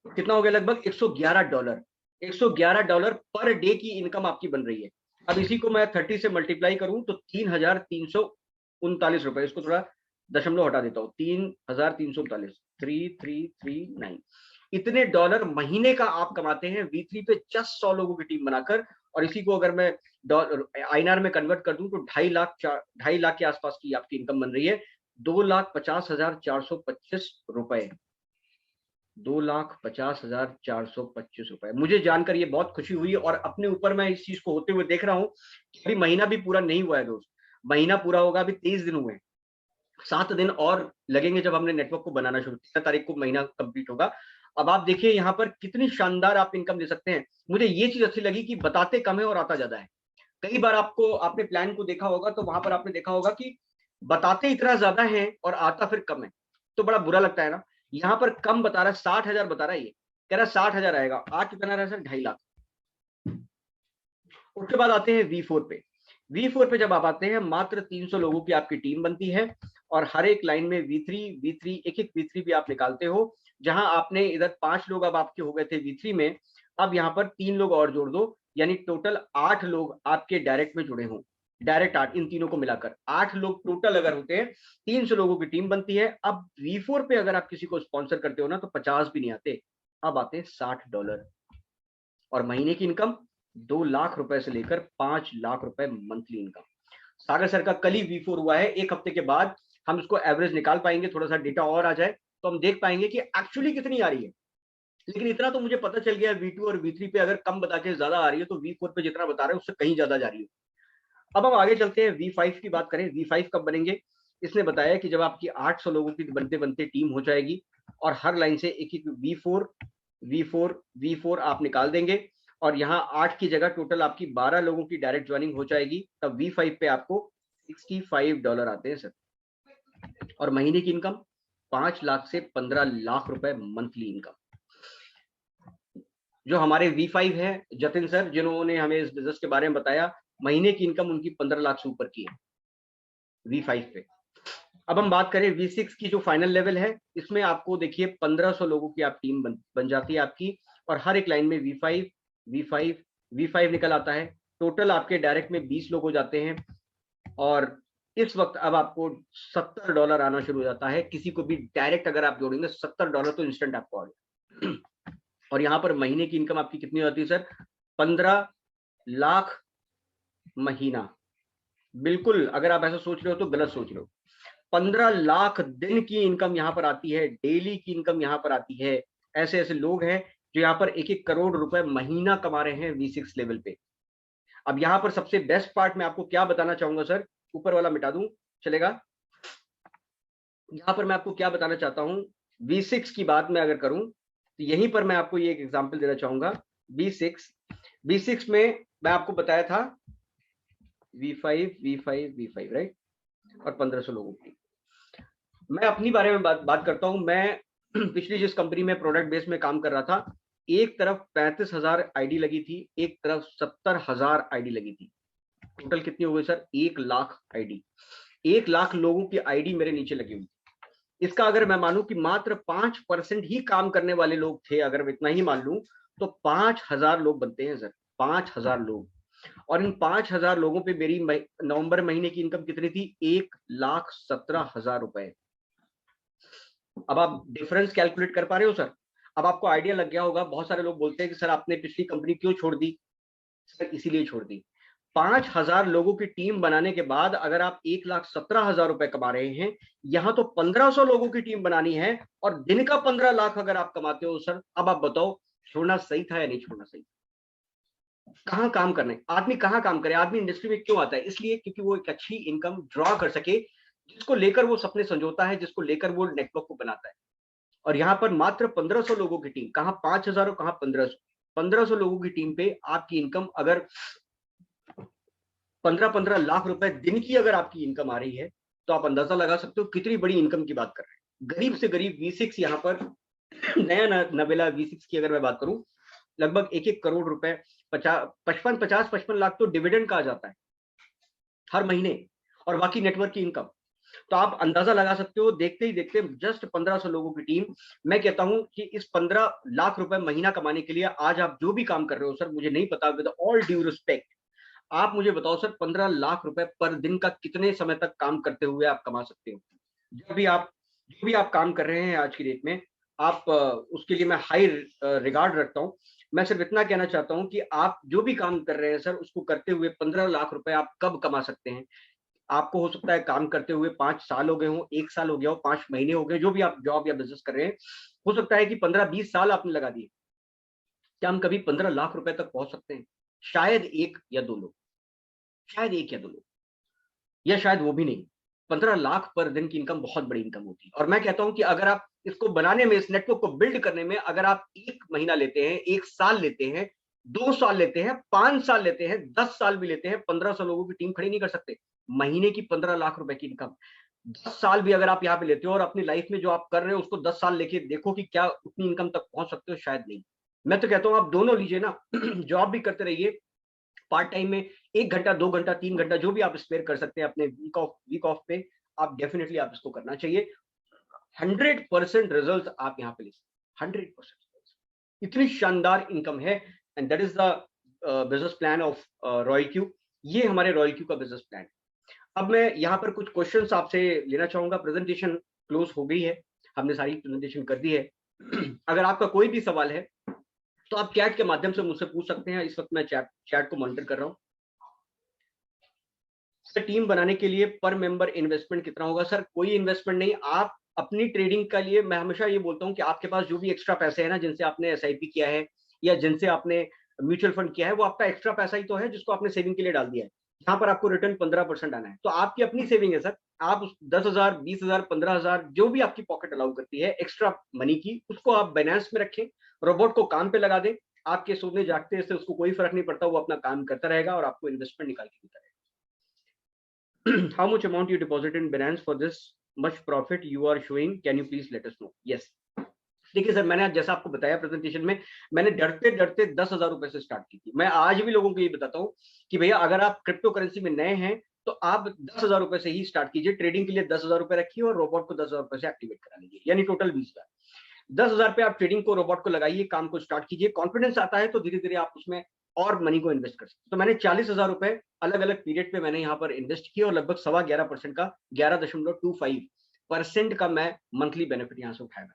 कितना हो गया? लगभग $111। $111 पर डे की इनकम आपकी बन रही है। अब इसी को मैं 30 से मल्टीप्लाई करूं तो 3,339 रुपए, इसको थोड़ा दशमलव हटा देता हूं, 3,339, 3339, इतने डॉलर महीने का आप कमाते हैं V3 पे जस्ट 100 लोगों की टीम बनाकर। और इसी को अगर मैं INR में कन्वर्ट कर दूं तो 2.5 लाख के आसपास की आपकी इनकम बन रही है। 2,50,425 रुपए, 2,50,425 रुपए। मुझे जानकर ये बहुत खुशी हुई और अपने ऊपर मैं इस चीज को होते हुए देख रहा हूं कि अभी महीना भी पूरा नहीं हुआ है दोस्त, महीना पूरा होगा, अभी 23 दिन हुए हैं, 7 दिन और लगेंगे जब हमने नेटवर्क को बनाना शुरू, 13 तारीख को महीना कंप्लीट होगा। अब आप देखिए यहाँ पर कितनी शानदार आप इनकम ले सकते हैं। मुझे ये चीज अच्छी लगी कि बताते कम है और आता ज्यादा है। कई बार आपने प्लान को देखा होगा तो वहां पर आपने देखा होगा कि बताते इतना ज्यादा है और आता फिर कम है, तो बड़ा बुरा लगता है ना। यहाँ पर कम बता रहा है, 60,000 बता रहा है, ये कह रहा है 60,000 आएगा, आज कितना रहा है सर? 2.5 लाख। उसके बाद आते हैं V4 पे। V4 पे जब आप आते हैं, मात्र 300 लोगों की आपकी टीम बनती है और हर एक लाइन में V3 एक एक V3 भी आप निकालते हो। जहां आपने इधर 5 लोग अब आपके हो गए थे V3 में, अब यहाँ पर 3 लोग और जोड़ दो, यानी टोटल 8 लोग आपके डायरेक्ट में जुड़े हों। डायरेक्ट 8, इन तीनों को मिलाकर 8 लोग टोटल अगर होते हैं, 300 लोगों की टीम बनती है। अब V4 पे अगर आप किसी को स्पॉन्सर करते हो ना तो 50 भी नहीं आते, अब आते हैं $60। और महीने की इनकम 2 लाख रुपए से लेकर 5 लाख रुपए मंथली इनकम। सागर सर का कल ही V4 हुआ है, एक हफ्ते के बाद हम इसको एवरेज निकाल पाएंगे, थोड़ा सा डेटा और आ जाए तो हम देख पाएंगे कि एक्चुअली कितनी आ रही है। लेकिन इतना तो मुझे पता चल गया V2 और V3 पे अगर कम बता के ज्यादा आ रही है तो V4 पे जितना बता रहे हैं उससे कहीं ज्यादा जा रही है। अब हम आगे चलते हैं, V5 की बात करें। V5 कब बनेंगे? इसने बताया कि जब आपकी 800 लोगों की बनते बनते टीम हो जाएगी और हर लाइन से एक एक V4 आप निकाल देंगे और यहाँ 8 की जगह टोटल आपकी 12 लोगों की डायरेक्ट ज्वाइनिंग हो जाएगी, तब V5 पे आपको $65 आते हैं सर। और महीने की इनकम 5 लाख से 15 लाख रुपए मंथली इनकम। जो हमारे V5 है जतिन सर, जिन्होंने हमें इस बिजनेस के बारे में बताया, महीने की इनकम उनकी 15 लाख से ऊपर की है V5 पे। अब हम बात करें V6 की, जो फाइनल लेवल है, इसमें आपको देखिए 1500 लोगों की आप टीम बन जाती है आपकी और हर एक लाइन में V5 निकल आता है। टोटल आपके डायरेक्ट में 20 लोग हो जाते हैं और इस वक्त अब आपको $70 आना शुरू हो जाता है। किसी को भी डायरेक्ट अगर आप जोड़ेंगे $70 तो इंस्टेंट आपको आ गया। और यहाँ पर महीने की इनकम आपकी कितनी होती है सर? 15 लाख महीना। बिल्कुल, अगर आप ऐसा सोच रहे हो तो गलत सोच रहे हो। 15 लाख दिन की इनकम यहाँ पर आती है, डेली की इनकम यहाँ पर आती है। ऐसे ऐसे लोग हैं जो यहाँ पर 1-1 करोड़ रुपए महीना कमा रहे हैं V6 लेवल पे। अब यहाँ पर सबसे बेस्ट पार्ट मैं आपको क्या बताना चाहूंगा सर, ऊपर वाला मिटा दूं चलेगा? यहाँ पर मैं आपको क्या बताना चाहता हूँ, V6 की बात मैं अगर करूं तो यहीं पर मैं आपको ये एक एग्जांपल देना चाहूंगा। V6 में मैं आपको बताया था V5 राइट, और 1500 लोगों की। मैं अपनी बारे में बात करता हूं। मैं पिछली जिस कंपनी में प्रोडक्ट बेस में काम कर रहा था, एक तरफ 35,000 आईडी लगी थी, एक तरफ 70,000 आईडी लगी थी। टोटल कितनी हो गई सर? 1 लाख आईडी। 1 लाख लोगों की आईडी मेरे नीचे लगी हुई। इसका अगर मैं मानूं कि मात्र 5% ही काम करने वाले लोग थे, अगर मैं इतना ही मान लूं तो 5,000 लोग बनते हैं सर, 5,000 लोग। और इन 5,000 लोगों पे मेरी नवंबर महीने की इनकम कितनी थी? 1,17,000 रुपए। अब आप डिफरेंस कैलकुलेट कर पा रहे हो सर? अब आपको आइडिया लग गया होगा। बहुत सारे लोग बोलते हैं कि सर आपने पिछली कंपनी क्यों छोड़ दी? सर इसीलिए छोड़ दी। 5,000 लोगों की टीम बनाने के बाद अगर आप 1,17,000 रुपए कमा रहे हैं, यहां तो 1,500 लोगों की टीम बनानी है और दिन का 15 लाख अगर आप कमाते हो सर, अब आप बताओ छोड़ना सही था या नहीं छोड़ना सही? कहाँ काम करने आदमी, कहाँ काम करे आदमी? इंडस्ट्री में क्यों आता है? इसलिए क्योंकि वो एक अच्छी इनकम ड्रॉ कर सके, जिसको लेकर वो सपने संजोता है, जिसको लेकर वो नेटवर्क को बनाता है। और यहाँ पर मात्र 1,500 लोगों की टीम, कहाँ 5,000 और कहाँ 1,500 लोगों की टीम पे आपकी इनकम अगर 15-15 लाख रुपए दिन की अगर आपकी इनकम आ रही है, तो आप अंदाजा लगा सकते हो कितनी बड़ी इनकम की बात कर रहे हैं। गरीब से गरीब V6 यहाँ पर नया नवेला V6 की अगर मैं बात करूं, लगभग 1-1 करोड़ रुपए, 55 लाख तो डिविडेंड का आ जाता है हर महीने, और बाकी नेटवर्क की इनकम। तो आप अंदाजा लगा सकते हो, देखते ही देखते जस्ट 1500 लोगों की टीम। मैं कहता हूं कि इस 15 लाख रुपए महीना कमाने के लिए आज आप जो भी काम कर रहे हो सर, मुझे नहीं पता, विद ऑल ड्यू रिस्पेक्ट, आप मुझे बताओ सर, 15 लाख रुपए पर दिन का कितने समय तक काम करते हुए आप कमा सकते हो? जब भी आप जो भी आप काम कर रहे हैं आज की डेट में, आप उसके लिए मैं हाई रिगार्ड रखता हूं। मैं सिर्फ इतना कहना चाहता हूं कि आप जो भी काम कर रहे हैं सर, उसको करते हुए 15 लाख रुपए आप कब कमा सकते हैं? आपको हो सकता है काम करते हुए 5 साल हो गए हों, 1 साल हो गया हो, 5 महीने हो गए, जो भी आप जॉब या बिज़नेस कर रहे हैं, हो सकता है कि 15-20 साल आपने लगा दिए। क्या हम कभी 15 लाख रुपए तक पहुँच सकते हैं? शायद 1 या 2 लोग, शायद 1 या 2 लोग, या शायद वो भी नहीं। 15 लाख पर दिन की इनकम बहुत बड़ी इनकम होती है, और मैं कहता हूँ कि अगर आप इसको बनाने में, इस नेटवर्क को बिल्ड करने में, अगर आप 1 महीना लेते हैं, 1 साल लेते हैं, 2 साल लेते हैं, 5 साल लेते हैं, 10 साल भी लेते हैं, 1500 लोगों की टीम खड़ी नहीं कर सकते। महीने की 15 लाख रुपए की इनकम, 10 साल भी अगर आप यहाँ पे लेते हो और अपनी लाइफ में जो आप कर रहे हो उसको 10 साल लेके देखो कि क्या उतनी इनकम तक पहुंच सकते हो? शायद नहीं। मैं तो कहता हूँ आप दोनों लीजिए ना, जॉब भी करते रहिए, पार्ट टाइम में 1 घंटा, 2 घंटा, 3 घंटा जो भी आप स्पेयर कर सकते हैं अपने वीक ऑफ पे, आप डेफिनिटली आप इसको करना चाहिए। 100% रिजल्ट आप यहाँ पे ले सकते हैं, 100%। इतनी शानदार इनकम है, and that is the business plan of royal Q. ये हमारे रॉयल क्यू का बिजनेस प्लान है। अब मैं यहाँ पर कुछ क्वेश्चंस आपसे लेना चाहूंगा। प्रेजेंटेशन क्लोज हो गई है, हमने सारी प्रेजेंटेशन कर दी है। अगर आपका कोई भी सवाल है तो आप चैट के माध्यम से मुझसे पूछ सकते हैं। इस वक्त मैं चैट को मॉनिटर कर रहा हूँ। सर, टीम बनाने के लिए पर मेंबर इन्वेस्टमेंट कितना होगा? सर, कोई इन्वेस्टमेंट नहीं। आप अपनी ट्रेडिंग के लिए, मैं हमेशा ये बोलता हूँ कि आपके पास जो भी एक्स्ट्रा पैसे है ना, जिनसे आपने एसआईपी किया है या जिनसे आपने म्यूचुअल फंड किया है, वो आपका एक्स्ट्रा पैसा ही तो है जिसको आपने सेविंग के लिए डाल दिया है, जहां पर आपको रिटर्न 15% आना है। तो आपकी अपनी सेविंग है सर। आप 10,000, 20,000, 15,000 जो भी आपकी पॉकेट अलाउ करती है एक्स्ट्रा मनी की, उसको आप बाइनेंस में रखें, रोबोट को काम पे लगा दें। आपके सोने जागते से उसको कोई फर्क नहीं पड़ता, वो अपना काम करता रहेगा और आपको इन्वेस्टमेंट निकाल के देता रहेगा। How much amount you deposit in Binance for this much profit you are showing? Can you please let us know? Yes. देखिए सर, मैंने जैसा आपको बताया प्रेजेंटेशन में, मैंने डरते डरते 10,000 रुपए से स्टार्ट की थी। मैं आज भी लोगों को ये बताता हूँ कि भैया अगर आप क्रिप्टो करेंसी में नए हैं तो आप 10,000 रुपए से ही स्टार्ट कीजिए। ट्रेडिंग के लिए 10,000 रुपए रखिए और रोबोट को 10,000 रुपए से एक्टिवेट करा लीजिए, यानी टोटल 20,000। 10,000 पे आप ट्रेडिंग को, रोबोट को लगाइए, काम को स्टार्ट कीजिए। कॉन्फिडेंस आता है तो धीरे धीरे आप उसमें और मनी को इन्वेस्ट कर सकते हैं। तो मैंने 40,000 रुपए अलग अलग पीरियड पे मैंने यहाँ पर इन्वेस्ट किया और लगभग 11.25% का, 11.25% का मैं मंथली बेनिफिट यहाँ से उठाया।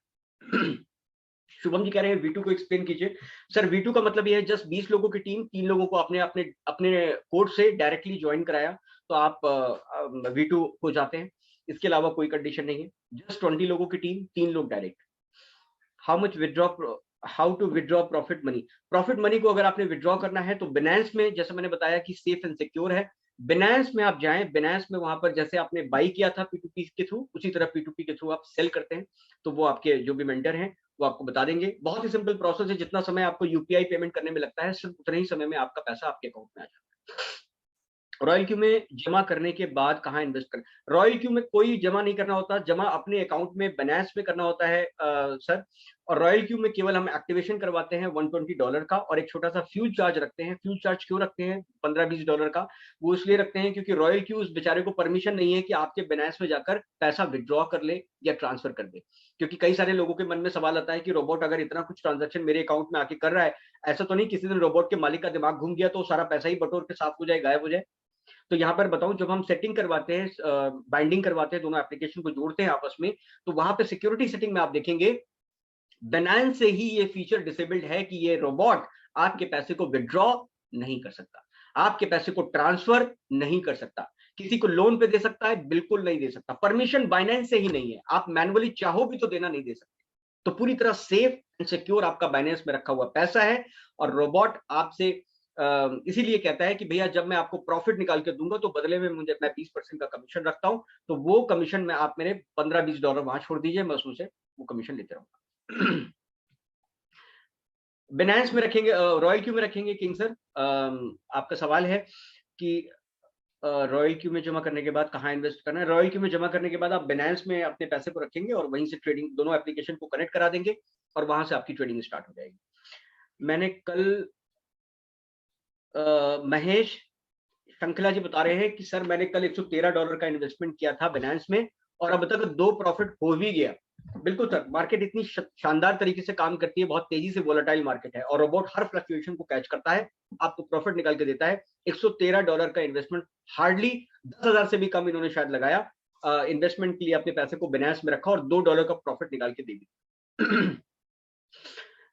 शुभम जी कह रहे हैं V2 को एक्सप्लेन कीजिए। सर, V2 का मतलब ये है, जस्ट 20 लोगों की टीम, 3 लोगों को अपने अपने अपने कोड से डायरेक्टली ज्वाइन कराया तो आप V2 हो जाते हैं। इसके अलावा कोई कंडीशन नहीं है। जस्ट 20 लोगों की टीम, 3 लोग direct. How to withdraw profit money? Profit money को अगर आपने विदड्रॉ करना है तो बिनेंस में, जैसे मैंने बताया कि सेफ एंड सिक्योर है, बिनेंस में आप जाएं। बिनेंस में वहां पर जैसे आपने बाई किया था P2P के थ्रू, उसी तरह P2P के थ्रू आप सेल करते हैं। तो वो आपके जो भी मेंटर हैं वो आपको बता देंगे। बहुत ही सिंपल प्रोसेस है। जितना समय आपको यूपीआई पेमेंट करने में लगता है, सिर्फ उतने ही समय में आपका पैसा आपके अकाउंट में आ जाता है। रॉयल क्यू में जमा करने के बाद कहाँ इन्वेस्ट करें? रॉयल क्यू में कोई जमा नहीं करना होता, जमा अपने अकाउंट में बाइनेंस में करना होता है सर। और रॉयल क्यू में केवल हम एक्टिवेशन करवाते हैं $120 का, और एक छोटा सा फ्यूज चार्ज रखते हैं। फ्यूज चार्ज क्यों रखते हैं $15-20 का? वो इसलिए रखते हैं क्योंकि रॉयल क्यू उस बेचारे को परमिशन नहीं है कि आपके बाइनेंस में जाकर पैसा विड्रॉ कर ले या ट्रांसफर कर दे। क्योंकि कई सारे लोगों के मन में सवाल आता है कि रोबोट अगर इतना कुछ ट्रांजेक्शन मेरे अकाउंट में आके कर रहा है, ऐसा तो नहीं किसी दिन रोबोट के मालिक का दिमाग घूम गया तो सारा पैसा ही बटोर के साफ हो जाए, गायब हो जाए? तो यहाँ पर बताऊं, जब हम सेटिंग करवाते हैं, बाइंडिंग करवाते हैं, दोनों एप्लीकेशन को जोड़ते हैं आपस में, तो वहां पे सिक्योरिटी सेटिंग में आप देखेंगे बाइनेंस से ही ये फीचर डिसेबल्ड है कि ये रोबोट आपके पैसे को विड्रॉ नहीं कर सकता, आपके पैसे को ट्रांसफर नहीं कर सकता, किसी को लोन पे दे सकता है, बिल्कुल नहीं दे सकता। परमिशन बाइनेंस से ही नहीं है, आप मैनुअली चाहो भी तो देना नहीं दे सकते। तो पूरी तरह सेफ एंड सिक्योर आपका बाइनेंस में रखा हुआ पैसा है। और रोबोट आपसे इसीलिए कहता है कि भैया जब मैं आपको प्रॉफिट निकाल के दूंगा तो बदले में मुझे, मैं 20% का कमीशन रखता हूं, तो वो कमीशन में आप मेरे $15-20 वहां छोड़ दीजिए, मैं उसमें से वो कमीशन लेते रहूंगा। बिनेंस में रखेंगे, रॉयल क्यू में रखेंगे किंग सर? आपका सवाल है कि रॉयल क्यू में जमा करने के बाद कहाँ इन्वेस्ट करना है? रॉयल क्यू में जमा करने के बाद आप बिनेंस में अपने पैसे को रखेंगे और वहीं से ट्रेडिंग, दोनों एप्लीकेशन को कनेक्ट करा देंगे और वहां से आपकी ट्रेडिंग स्टार्ट हो जाएगी। मैंने कल महेश श्रृंखला जी बता रहे हैं कि सर मैंने कल $113 का इन्वेस्टमेंट किया था बिनेंस में और अब तक 2 प्रॉफिट हो भी गया। बिल्कुल सर, मार्केट इतनी शानदार तरीके से काम करती है, बहुत तेजी से वोलेटाइल मार्केट है और रोबोट हर फ्लक्चुएशन को कैच करता है, आपको प्रॉफिट निकाल के देता है। $113 का इन्वेस्टमेंट, हार्डली 10,000 से भी कम इन्होंने शायद लगाया इन्वेस्टमेंट के लिए, अपने पैसे को बिनेंस में रखा और $2 का प्रॉफिट निकाल के दे दिया।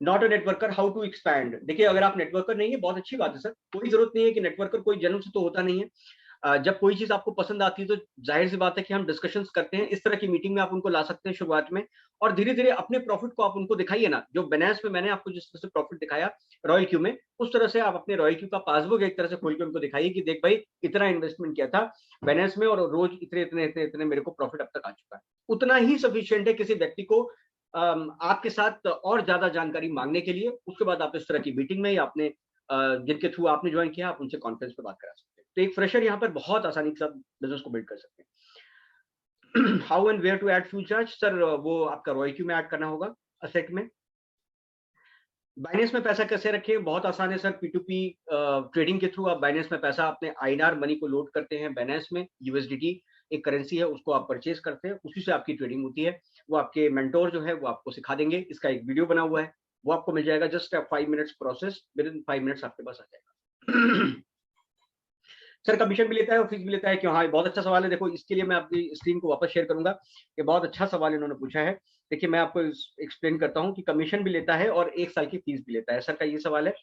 Not a networker, how to expand. देखिए अगर आप नेटवर्कर नहीं है, बहुत अच्छी बात है सर, कोई जरूरत नहीं है कि नेटवर्कर कोई जन्म से तो होता नहीं है। जब कोई चीज आपको पसंद आती है तो जाहिर सी बात है कि हम डिस्कशंस करते हैं, इस तरह की मीटिंग में आप उनको ला सकते हैं शुरुआत में और धीरे धीरे अपने प्रॉफिट को आप उनको दिखाइए ना। जो बिनेंस में मैंने आपको जिस तरह से प्रॉफिट दिखाया रॉयल क्यू में, उस तरह से आप अपने रॉयल क्यू का पासबुक एक तरह से खोल के उनको दिखाइए कि देख भाई इतना इन्वेस्टमेंट किया था बिनेंस में और रोज इतने इतने इतने इतने मेरे को प्रॉफिट अब तक आ चुका है। उतना ही सफिशियंट है किसी व्यक्ति को आपके साथ और ज्यादा जानकारी मांगने के लिए। उसके बाद आप इस तरह की मीटिंग में या अपने जिनके थ्रू आपने ज्वाइन किया आप उनसे कॉन्फ्रेंस पे बात करा सकते हैं। तो एक फ्रेशर यहाँ पर बहुत आसानी के साथ बिजनेस को बिल्ड कर सकते हैं। How and where to add fuel charge, sir वो आपका रॉयल क्यू में ऐड करना होगा असेट में। बाइनेंस में पैसा कैसे रखें, बहुत आसान है सर, P2P ट्रेडिंग के थ्रू आप बाइनेंस में पैसा अपने INR मनी को लोड करते हैं बाइनेंस में। USDT एक करेंसी है, उसको आप परचेज करते हैं, उसी से आपकी ट्रेडिंग होती है। वो आपके मेंटोर जो है वो आपको सिखा देंगे, इसका एक वीडियो बना हुआ है, वो आपको मिल जाएगा। Just 5 minutes process, with in 5 minutes आपके पास आ जाएगा। सर कमीशन भी लेता है और फीस भी लेता है क्यों? हाँ बहुत अच्छा सवाल है। देखो इसके लिए मैं अपनी स्क्रीन को वापस शेयर करूंगा, ये बहुत अच्छा सवाल इन्होंने पूछा है। देखिए मैं आपको एक्सप्लेन करता हूँ कि कमीशन भी लेता है और 1 साल की फीस भी लेता है, सर का ये सवाल है।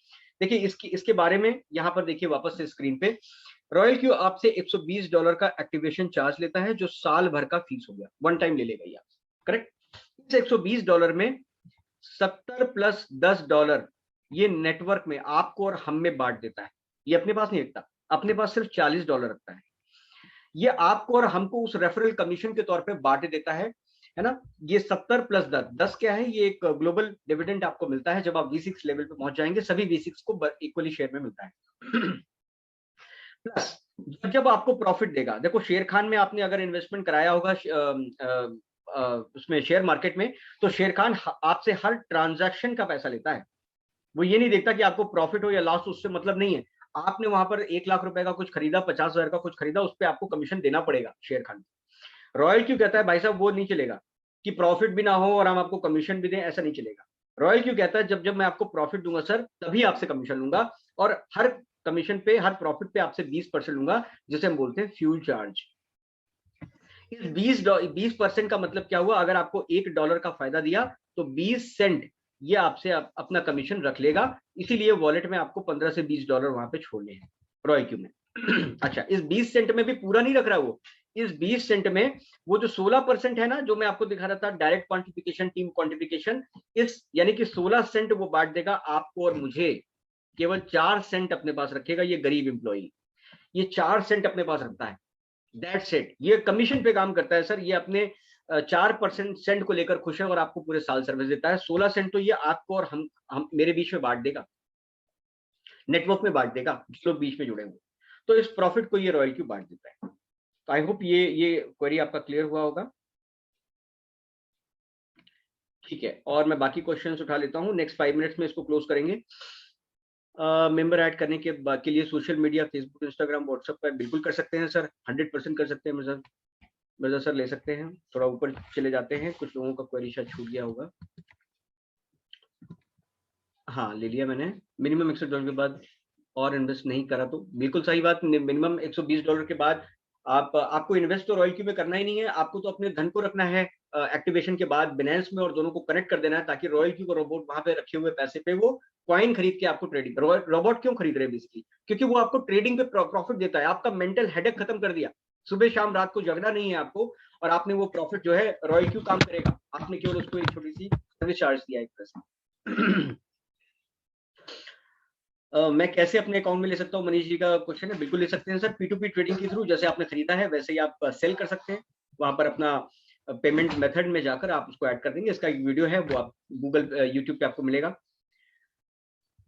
देखिए इसके बारे में यहाँ पर देखिए वापस से स्क्रीन पे, रॉयल क्यू आपसे $120 का एक्टिवेशन चार्ज लेता है जो साल भर का फीस हो गया, वन टाइम ले लेगा ये, करेक्ट। इस $120 में 70 प्लस $10 ये नेटवर्क में आपको और हम में बांट देता है। ये अपने पास नहीं रखता, अपने पास सिर्फ $40 रखता है। ये आपको और हमको उस रेफरल कमीशन के तौर पे बांट देता है ना। ये 70 प्लस 10 क्या है, ये एक ग्लोबल डिविडेंड आपको मिलता है। जब आप V6 लेवल पे पहुंच जाएंगे सभी V6 को इक्वली शेयर में मिलता है। प्लस जब आपको प्रॉफिट देगा, देखो शेर खान में आपने अगर इन्वेस्टमेंट कराया होगा उसमें शेयर मार्केट में, तो शेर खान आपसे हर ट्रांजैक्शन का पैसा लेता है। वो ये नहीं देखता कि आपको प्रॉफिट हो या लॉस, उससे मतलब नहीं है। आपने वहां पर 1 लाख रुपए का कुछ खरीदा, 50,000 का कुछ खरीदा, उस पर आपको कमीशन देना पड़ेगा शेर खान। रॉयल क्यू कहता है भाई साहब वो नहीं चलेगा कि प्रॉफिट भी ना हो और हम आपको कमीशन भी दें, ऐसा नहीं चलेगा। रॉयल क्यू कहता है जब जब मैं आपको प्रॉफिट दूंगा सर तभी आपसे कमीशन लूंगा और हर कमीशन पे, हर प्रॉफिट पे आपसे 20% लूंगा, जिसे हम बोलते हैं फ्यूल चार्ज। इस 20% का मतलब क्या हुआ, अगर आपको $1 का फायदा दिया तो 20 सेंट ये आपसे अपना कमीशन रख लेगा। इसीलिए वॉलेट में आपको $15 से $20 वहां पे छोड़ने हैं रॉयल क्यू में। अच्छा, इस 20 सेंट में भी पूरा नहीं रख रहा वो, इस 20 सेंट में वो जो 16% है ना, जो मैं आपको दिखा रहा था डायरेक्ट क्वांटिफिकेशन, टीम क्वांटिफिकेशन, इस यानी कि 16 सेंट वो बांट देगा आपको और मुझे। केवल 4 सेंट अपने पास रखेगा ये गरीब एम्प्लॉई, ये 4 सेंट अपने पास रखता है, दैट्स इट। ये कमीशन पे काम करता है सर, ये अपने 4% सेंट को लेकर खुश है और आपको पूरे साल सर्विस देता है। 16 सेंट तो ये आपको और हम मेरे बीच में बांट देगा, नेटवर्क में बांट देगा, जो लोग बीच में जुड़े हुए। तो इस प्रॉफिट को ये रॉयल क्यू बांट देता है। तो आई होप ये क्वेरी आपका क्लियर हुआ होगा। ठीक है, और मैं बाकी क्वेश्चंस उठा लेता हूँ। नेक्स्ट 5 मिनट्स में इसको क्लोज करेंगे। मेंबर ऐड करने के लिए social media, Facebook, Instagram, WhatsApp पर बिल्कुल कर सकते हैं सर, 100% कर सकते हैं मिर्जा सर ले सकते हैं। थोड़ा ऊपर चले जाते हैं, कुछ लोगों का क्वेरी शायद छूट गया होगा। हाँ ले लिया मैंने। मिनिमम $100 के बाद और इन्वेस्ट नहीं करा तो बिल्कुल सही बात। मिनिमम $120 के बाद आपको इन्वेस्ट तो रॉयल क्यू में करना ही नहीं है, आपको तो अपने धन को रखना है एक्टिवेशन के बाद बिनेंस में और दोनों को कनेक्ट कर देना है, ताकि रॉयल क्यू को रोबोट वहां पे रखे हुए पैसे पे वो कॉइन खरीद के आपको ट्रेडिंग। रोबोट क्यों खरीद रहे हैं बेसिकली, क्योंकि वो आपको ट्रेडिंग पे प्रॉफिट देता है। आपका मेंटल हेडेक खत्म कर दिया, सुबह शाम रात को जगना नहीं है आपको, और आपने वो प्रॉफिट जो है रॉयल क्यू काम करेगा, आपने केवल उसको एक छोटी सी सर्विस चार्ज दिया एक तरह से। मैं कैसे अपने अकाउंट में ले सकता हूँ, मनीष जी का क्वेश्चन है। बिल्कुल ले सकते हैं सर, P2P ट्रेडिंग के थ्रू। जैसे आपने खरीदा है वैसे ही आप सेल कर सकते हैं, वहां पर अपना पेमेंट मेथड में जाकर आप उसको ऐड कर देंगे। इसका एक वीडियो है, वो आप गूगल यूट्यूब पे आपको मिलेगा।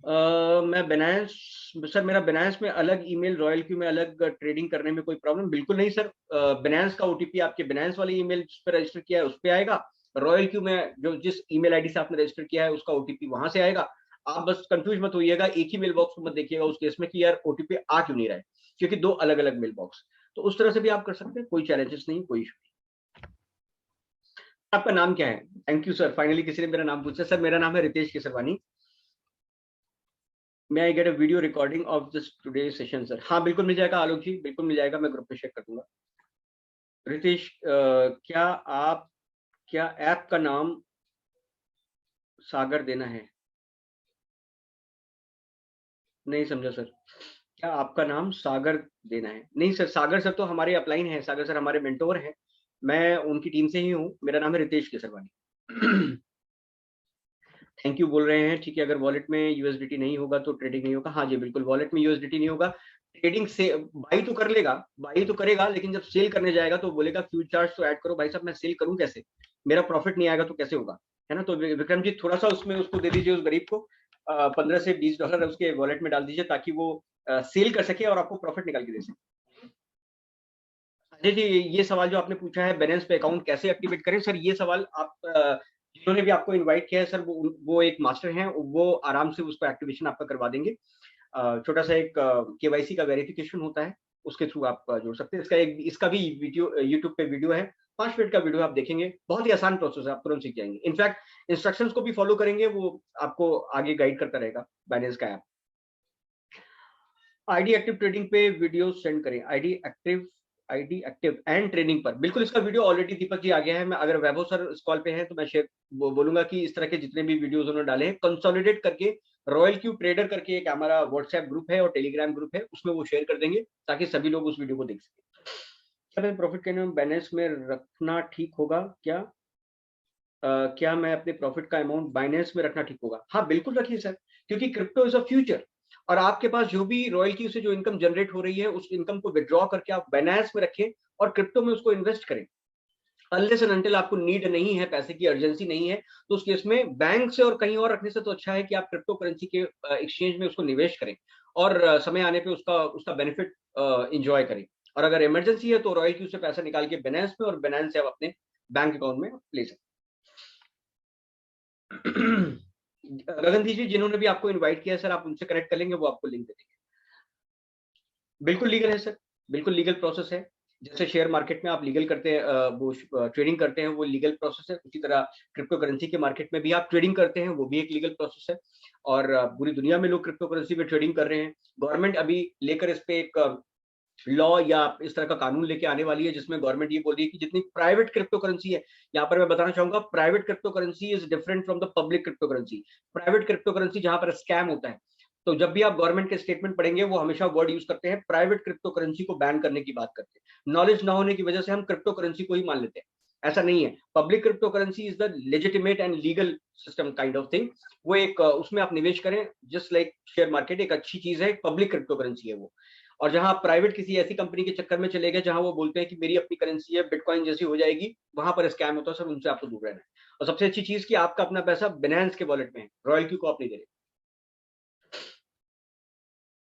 मैं बिनांस, सर मेरा बिनांस में अलग ईमेल, रॉयल क्यू में अलग, ट्रेडिंग करने में कोई प्रॉब्लम बिल्कुल नहीं सर। बिनांस का ओटीपी आपके बिनांस वाले ईमेल जिस पर रजिस्टर किया है उस पे आएगा। रॉयल क्यू में जो जिस ईमेल आईडी से आपने रजिस्टर किया है उसका ओटीपी वहां से आएगा। आप बस कंफ्यूज मत होइएगा, एक ही मेल बॉक्स को मत देखिएगा उस केस में कि यार ओटीपी आ क्यों नहीं रहा है, क्योंकि दो अलग अलग मेल बॉक्स। तो उस तरह से भी आप कर सकते हैं, कोई चैलेंजेस नहीं, कोई इशू। आपका नाम क्या है? थैंक यू सर, फाइनली किसी ने मेरा नाम पूछा। सर मेरा नाम है Ritesh Kesarwani. May I get a video recording of this today session sir? हाँ बिल्कुल मिल जाएगा आलोक जी, बिल्कुल मिल जाएगा, मैं ग्रुप पे शेयर कर दूंगा। रितेश, क्या ऐप का नाम सागर देना है? नहीं समझा सर। क्या आपका नाम सागर देना है? नहीं सर, सागर सर तो हमारे अपलाइन है, सागर सर हमारे मेंटोर हैं, मैं उनकी टीम से ही हूँ। मेरा नाम है रितेश केसरवानी। थैंक यू बोल रहे हैं, ठीक है। अगर वॉलेट में यूएसडीटी नहीं होगा तो ट्रेडिंग नहीं होगा। हाँ जी बिल्कुल, वॉलेट में यूएसडीटी नहीं होगा, ट्रेडिंग से बाई तो कर लेगा, बाई तो करेगा, लेकिन जब सेल करने जाएगा तो बोलेगा फ्यूज चार्ज तो ऐड करो। भाई साहब मैं सेल करूं कैसे, मेरा प्रॉफिट नहीं आएगा तो कैसे होगा, है ना। तो विक्रम जी थोड़ा सा उसमें उसको दे दीजिए, उस गरीब को 15 से 20 डॉलर उसके वॉलेट में डाल दीजिए, ताकि वो सेल कर सके और आपको प्रॉफिट निकाल के दे सके। अजय जी, ये सवाल जो आपने पूछा है बैलेंस पे अकाउंट कैसे एक्टिवेट करें, सर ये सवाल आप जिन्होंने भी आपको इनवाइट किया है सर, वो एक मास्टर हैं, वो आराम से उसको एक्टिवेशन आपका करवा देंगे। छोटा सा एक केवाईसी का वेरिफिकेशन होता है, उसके थ्रू आप जोड़ सकते हैं। इसका भी वीडियो यूट्यूब पे वीडियो है, 5 मिनट का वीडियो, आप देखेंगे बहुत ही आसान प्रोसेस है, आप तुरंत सीख जाएंगे। इनफैक्ट इंस्ट्रक्शंस को भी फॉलो करेंगे, वो आपको आगे गाइड करता रहेगा बाइनेंस का ऐप। आईडी एक्टिव ट्रेडिंग पे वीडियो सेंड करें, आईडी एक्टिव एंड ट्रेडिंग पर। बिल्कुल, इसका वीडियो ऑलरेडी दीपक जी आ गया है। मैं अगर वैभव सर इस कॉल पे हैं तो मैं शेयर बोलूंगा कि इस तरह के जितने भी वीडियोस उन्होंने डाले हैं कंसोलिडेट करके, रॉयल क्यू ट्रेडर करके एक हमारा व्हाट्सएप ग्रुप है और टेलीग्राम ग्रुप है, उसमें वो शेयर कर देंगे ताकि सभी लोग उस वीडियो को देख सकें। क्या मैं प्रॉफिट के नाम बैलेंस में रखना ठीक होगा क्या? क्या मैं अपने प्रॉफिट का अमाउंट बाइनेंस में रखना ठीक होगा? हाँ बिल्कुल रखिए सर, क्योंकि क्रिप्टो इज अ फ्यूचर, और आपके पास जो भी रॉयल्टी से जो इनकम जनरेट हो रही है उस इनकम को विड्रॉ करके आप बाइनेंस में रखें और क्रिप्टो में उसको इन्वेस्ट करें। अनलेस एंड अनटिल आपको नीड नहीं है, पैसे की अर्जेंसी नहीं है, तो उस केस में बैंक से और कहीं और रखने से तो अच्छा है कि आप क्रिप्टो करेंसी के एक्सचेंज में उसको निवेश करें और समय आने पे उसका उसका बेनिफिट इंजॉय करें। और अगर इमरजेंसी है तो रॉयल्टी से पैसा निकाल के बाइनेंस में, और बाइनेंस से आप अपने बैंक अकाउंट में ले सकते। गगन जी जिन्होंने भी आपको इनवाइट किया है सर, आप उनसे कनेक्ट कर लेंगे, वो आपको लिंक दे देंगे। बिल्कुल लीगल है सर, बिल्कुल लीगल प्रोसेस है। जैसे शेयर मार्केट में आप लीगल करते हैं, वो ट्रेडिंग करते हैं, वो लीगल प्रोसेस है, उसी तरह क्रिप्टो करेंसी के मार्केट में भी आप ट्रेडिंग करते हैं, वो भी एक लीगल प्रोसेस है। और पूरी दुनिया में लोग क्रिप्टो करेंसी पे ट्रेडिंग कर रहे हैं। गवर्नमेंट अभी लेकर इस पे एक लॉ या इस तरह का कानून लेके आने वाली है, जिसमें गवर्नमेंट ये बोल रही है कि जितनी प्राइवेट क्रिप्टो करेंसी है, यहाँ पर मैं बताना चाहूंगा, private crypto currency is different from the public crypto currency. Private crypto currency जहां पर स्कैम होता है, तो जब भी आप गवर्नमेंट के स्टेटमेंट पढ़ेंगे वो हमेशा वर्ड यूज करते हैं प्राइवेट क्रिप्टो करेंसी को बैन करने की बात करते हैं। नॉलेज ना होने की वजह से हम क्रिप्टो करेंसी को ही मान लेते हैं, ऐसा नहीं है। Public crypto currency is the legitimate and legal system kind of thing. वो एक उसमें आप निवेश करें, जस्ट लाइक शेयर मार्केट एक अच्छी चीज है, पब्लिक क्रिप्टो करेंसी है वो। और जहां आप प्राइवेट किसी ऐसी कंपनी के चक्कर में चले गए जहां वो बोलते हैं कि मेरी अपनी करेंसी है, बिटकॉइन जैसी हो जाएगी, वहां पर स्कैम होता है सर, उनसे आपको दूर रहना है। और सबसे अच्छी चीज कि आपका अपना पैसा बिनेंस के वॉलेट में है, रॉयल क्यू को आप नहीं दे रहे।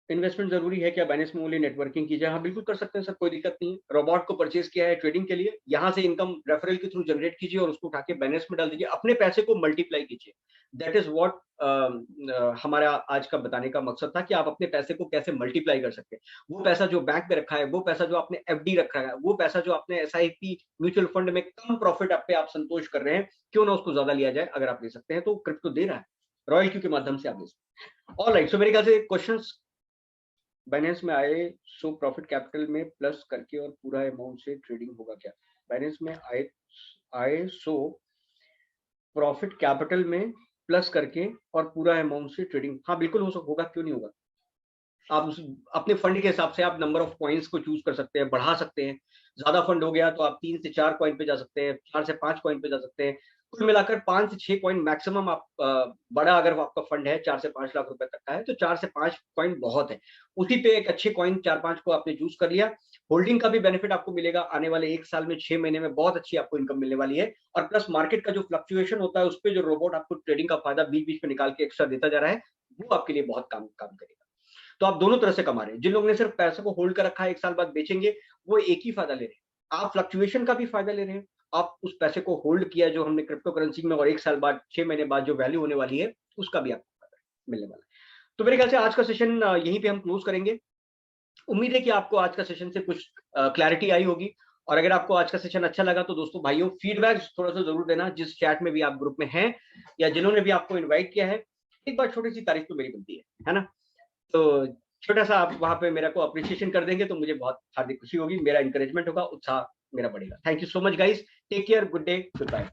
इन्वेस्टमेंट जरूरी है क्या बाइनेंस में? ओनली नेटवर्किंग कीजिए। हाँ बिल्कुल कर सकते हैं सर, कोई दिक्कत नहीं है। रोबोट को परचेज किया है ट्रेडिंग के लिए, यहाँ से इनकम रेफरल के थ्रू जनरेट कीजिए और उसको उठा के बाइनेंस में डाल दीजिए, अपने पैसे को मल्टीप्लाई कीजिए। दैट इज व्हाट हमारा आज का बताने का मकसद था, कि आप अपने पैसे को कैसे मल्टीप्लाई कर सकते हैं। वो पैसा जो बैंक में रखा है, वो पैसा जो आपने एफडी रखा है, वो पैसा जो आपने एसआईपी म्यूचुअल फंड में कम प्रॉफिट आप पे आप संतोष कर रहे हैं, क्यों ना उसको ज्यादा लिया जाए। अगर आप ले सकते हैं तो क्रिप्टो दे रहा है, रॉयल क्यू के माध्यम से आप ले सकते हैं। ऑल राइट, सो मेरे ख्याल से क्वेश्चन बाइनेंस में आए सो प्रॉफिट कैपिटल में प्लस करके और पूरा अमाउंट से ट्रेडिंग होगा क्या? बाइनेंस में आए सो प्रॉफिट कैपिटल में प्लस करके और पूरा अमाउंट से ट्रेडिंग, हाँ बिल्कुल होगा, क्यों नहीं होगा। आप उस अपने फंड के हिसाब से आप नंबर ऑफ कॉइन्स को चूज कर सकते हैं, बढ़ा सकते हैं। ज्यादा फंड हो गया तो आप 3 से 4 कॉइन पे जा सकते हैं, 4 से 5 कॉइन पे जा सकते हैं। कुल मिलाकर 5 से 6 कॉइन मैक्सिमम आप बड़ा अगर आपका फंड है 4 से 5 लाख रुपए तक का है तो 4 से 5 कॉइन बहुत है। उसी पे एक अच्छे कॉइन 4-5 को आपने चूज कर लिया। होल्डिंग का भी बेनिफिट आपको मिलेगा आने वाले 1 साल में, 6 महीने में बहुत अच्छी आपको इनकम मिलने वाली है। और प्लस मार्केट का जो फ्लक्चुएशन होता है उस पर जो रोबोट आपको ट्रेडिंग का फायदा बीच बीच में निकाल के एक्स्ट्रा देता जा रहा है, वो आपके लिए बहुत काम काम करेगा। तो आप दोनों तरह से कमा रहे हैं। जिन लोगों ने सिर्फ पैसे को होल्ड कर रखा है, 1 साल बाद बेचेंगे, वो एक ही फायदा ले रहे हैं। आप फ्लक्चुएशन का भी फायदा ले रहे हैं। आप उस पैसे को होल्ड किया जो हमने क्रिप्टो करेंसी में, और 1 साल बाद, 6 महीने बाद जो वैल्यू होने वाली है, उसका भी आपको फायदा मिलने वाला है। तो मेरे ख्याल से आज का सेशन यहीं पे हम क्लोज करेंगे। उम्मीद है कि आपको आज का सेशन से कुछ क्लैरिटी आई होगी। और अगर आपको आज का सेशन अच्छा लगा तो दोस्तों भाइयों, फीडबैक थोड़ा सा जरूर देना, जिस चैट में भी आप ग्रुप में हैं या जिन्होंने भी आपको इनवाइट किया है। एक बार छोटी सी तारीफ तो मेरी बनती है ना? तो छोटा सा आप वहां पे मेरे को अप्रिशिएशन कर देंगे तो मुझे बहुत हार्दिक खुशी होगी, मेरा इंकरेजमेंट होगा, उत्साह मेरा बढ़ेगा। Thank you so much guys, take care, good day, good bye.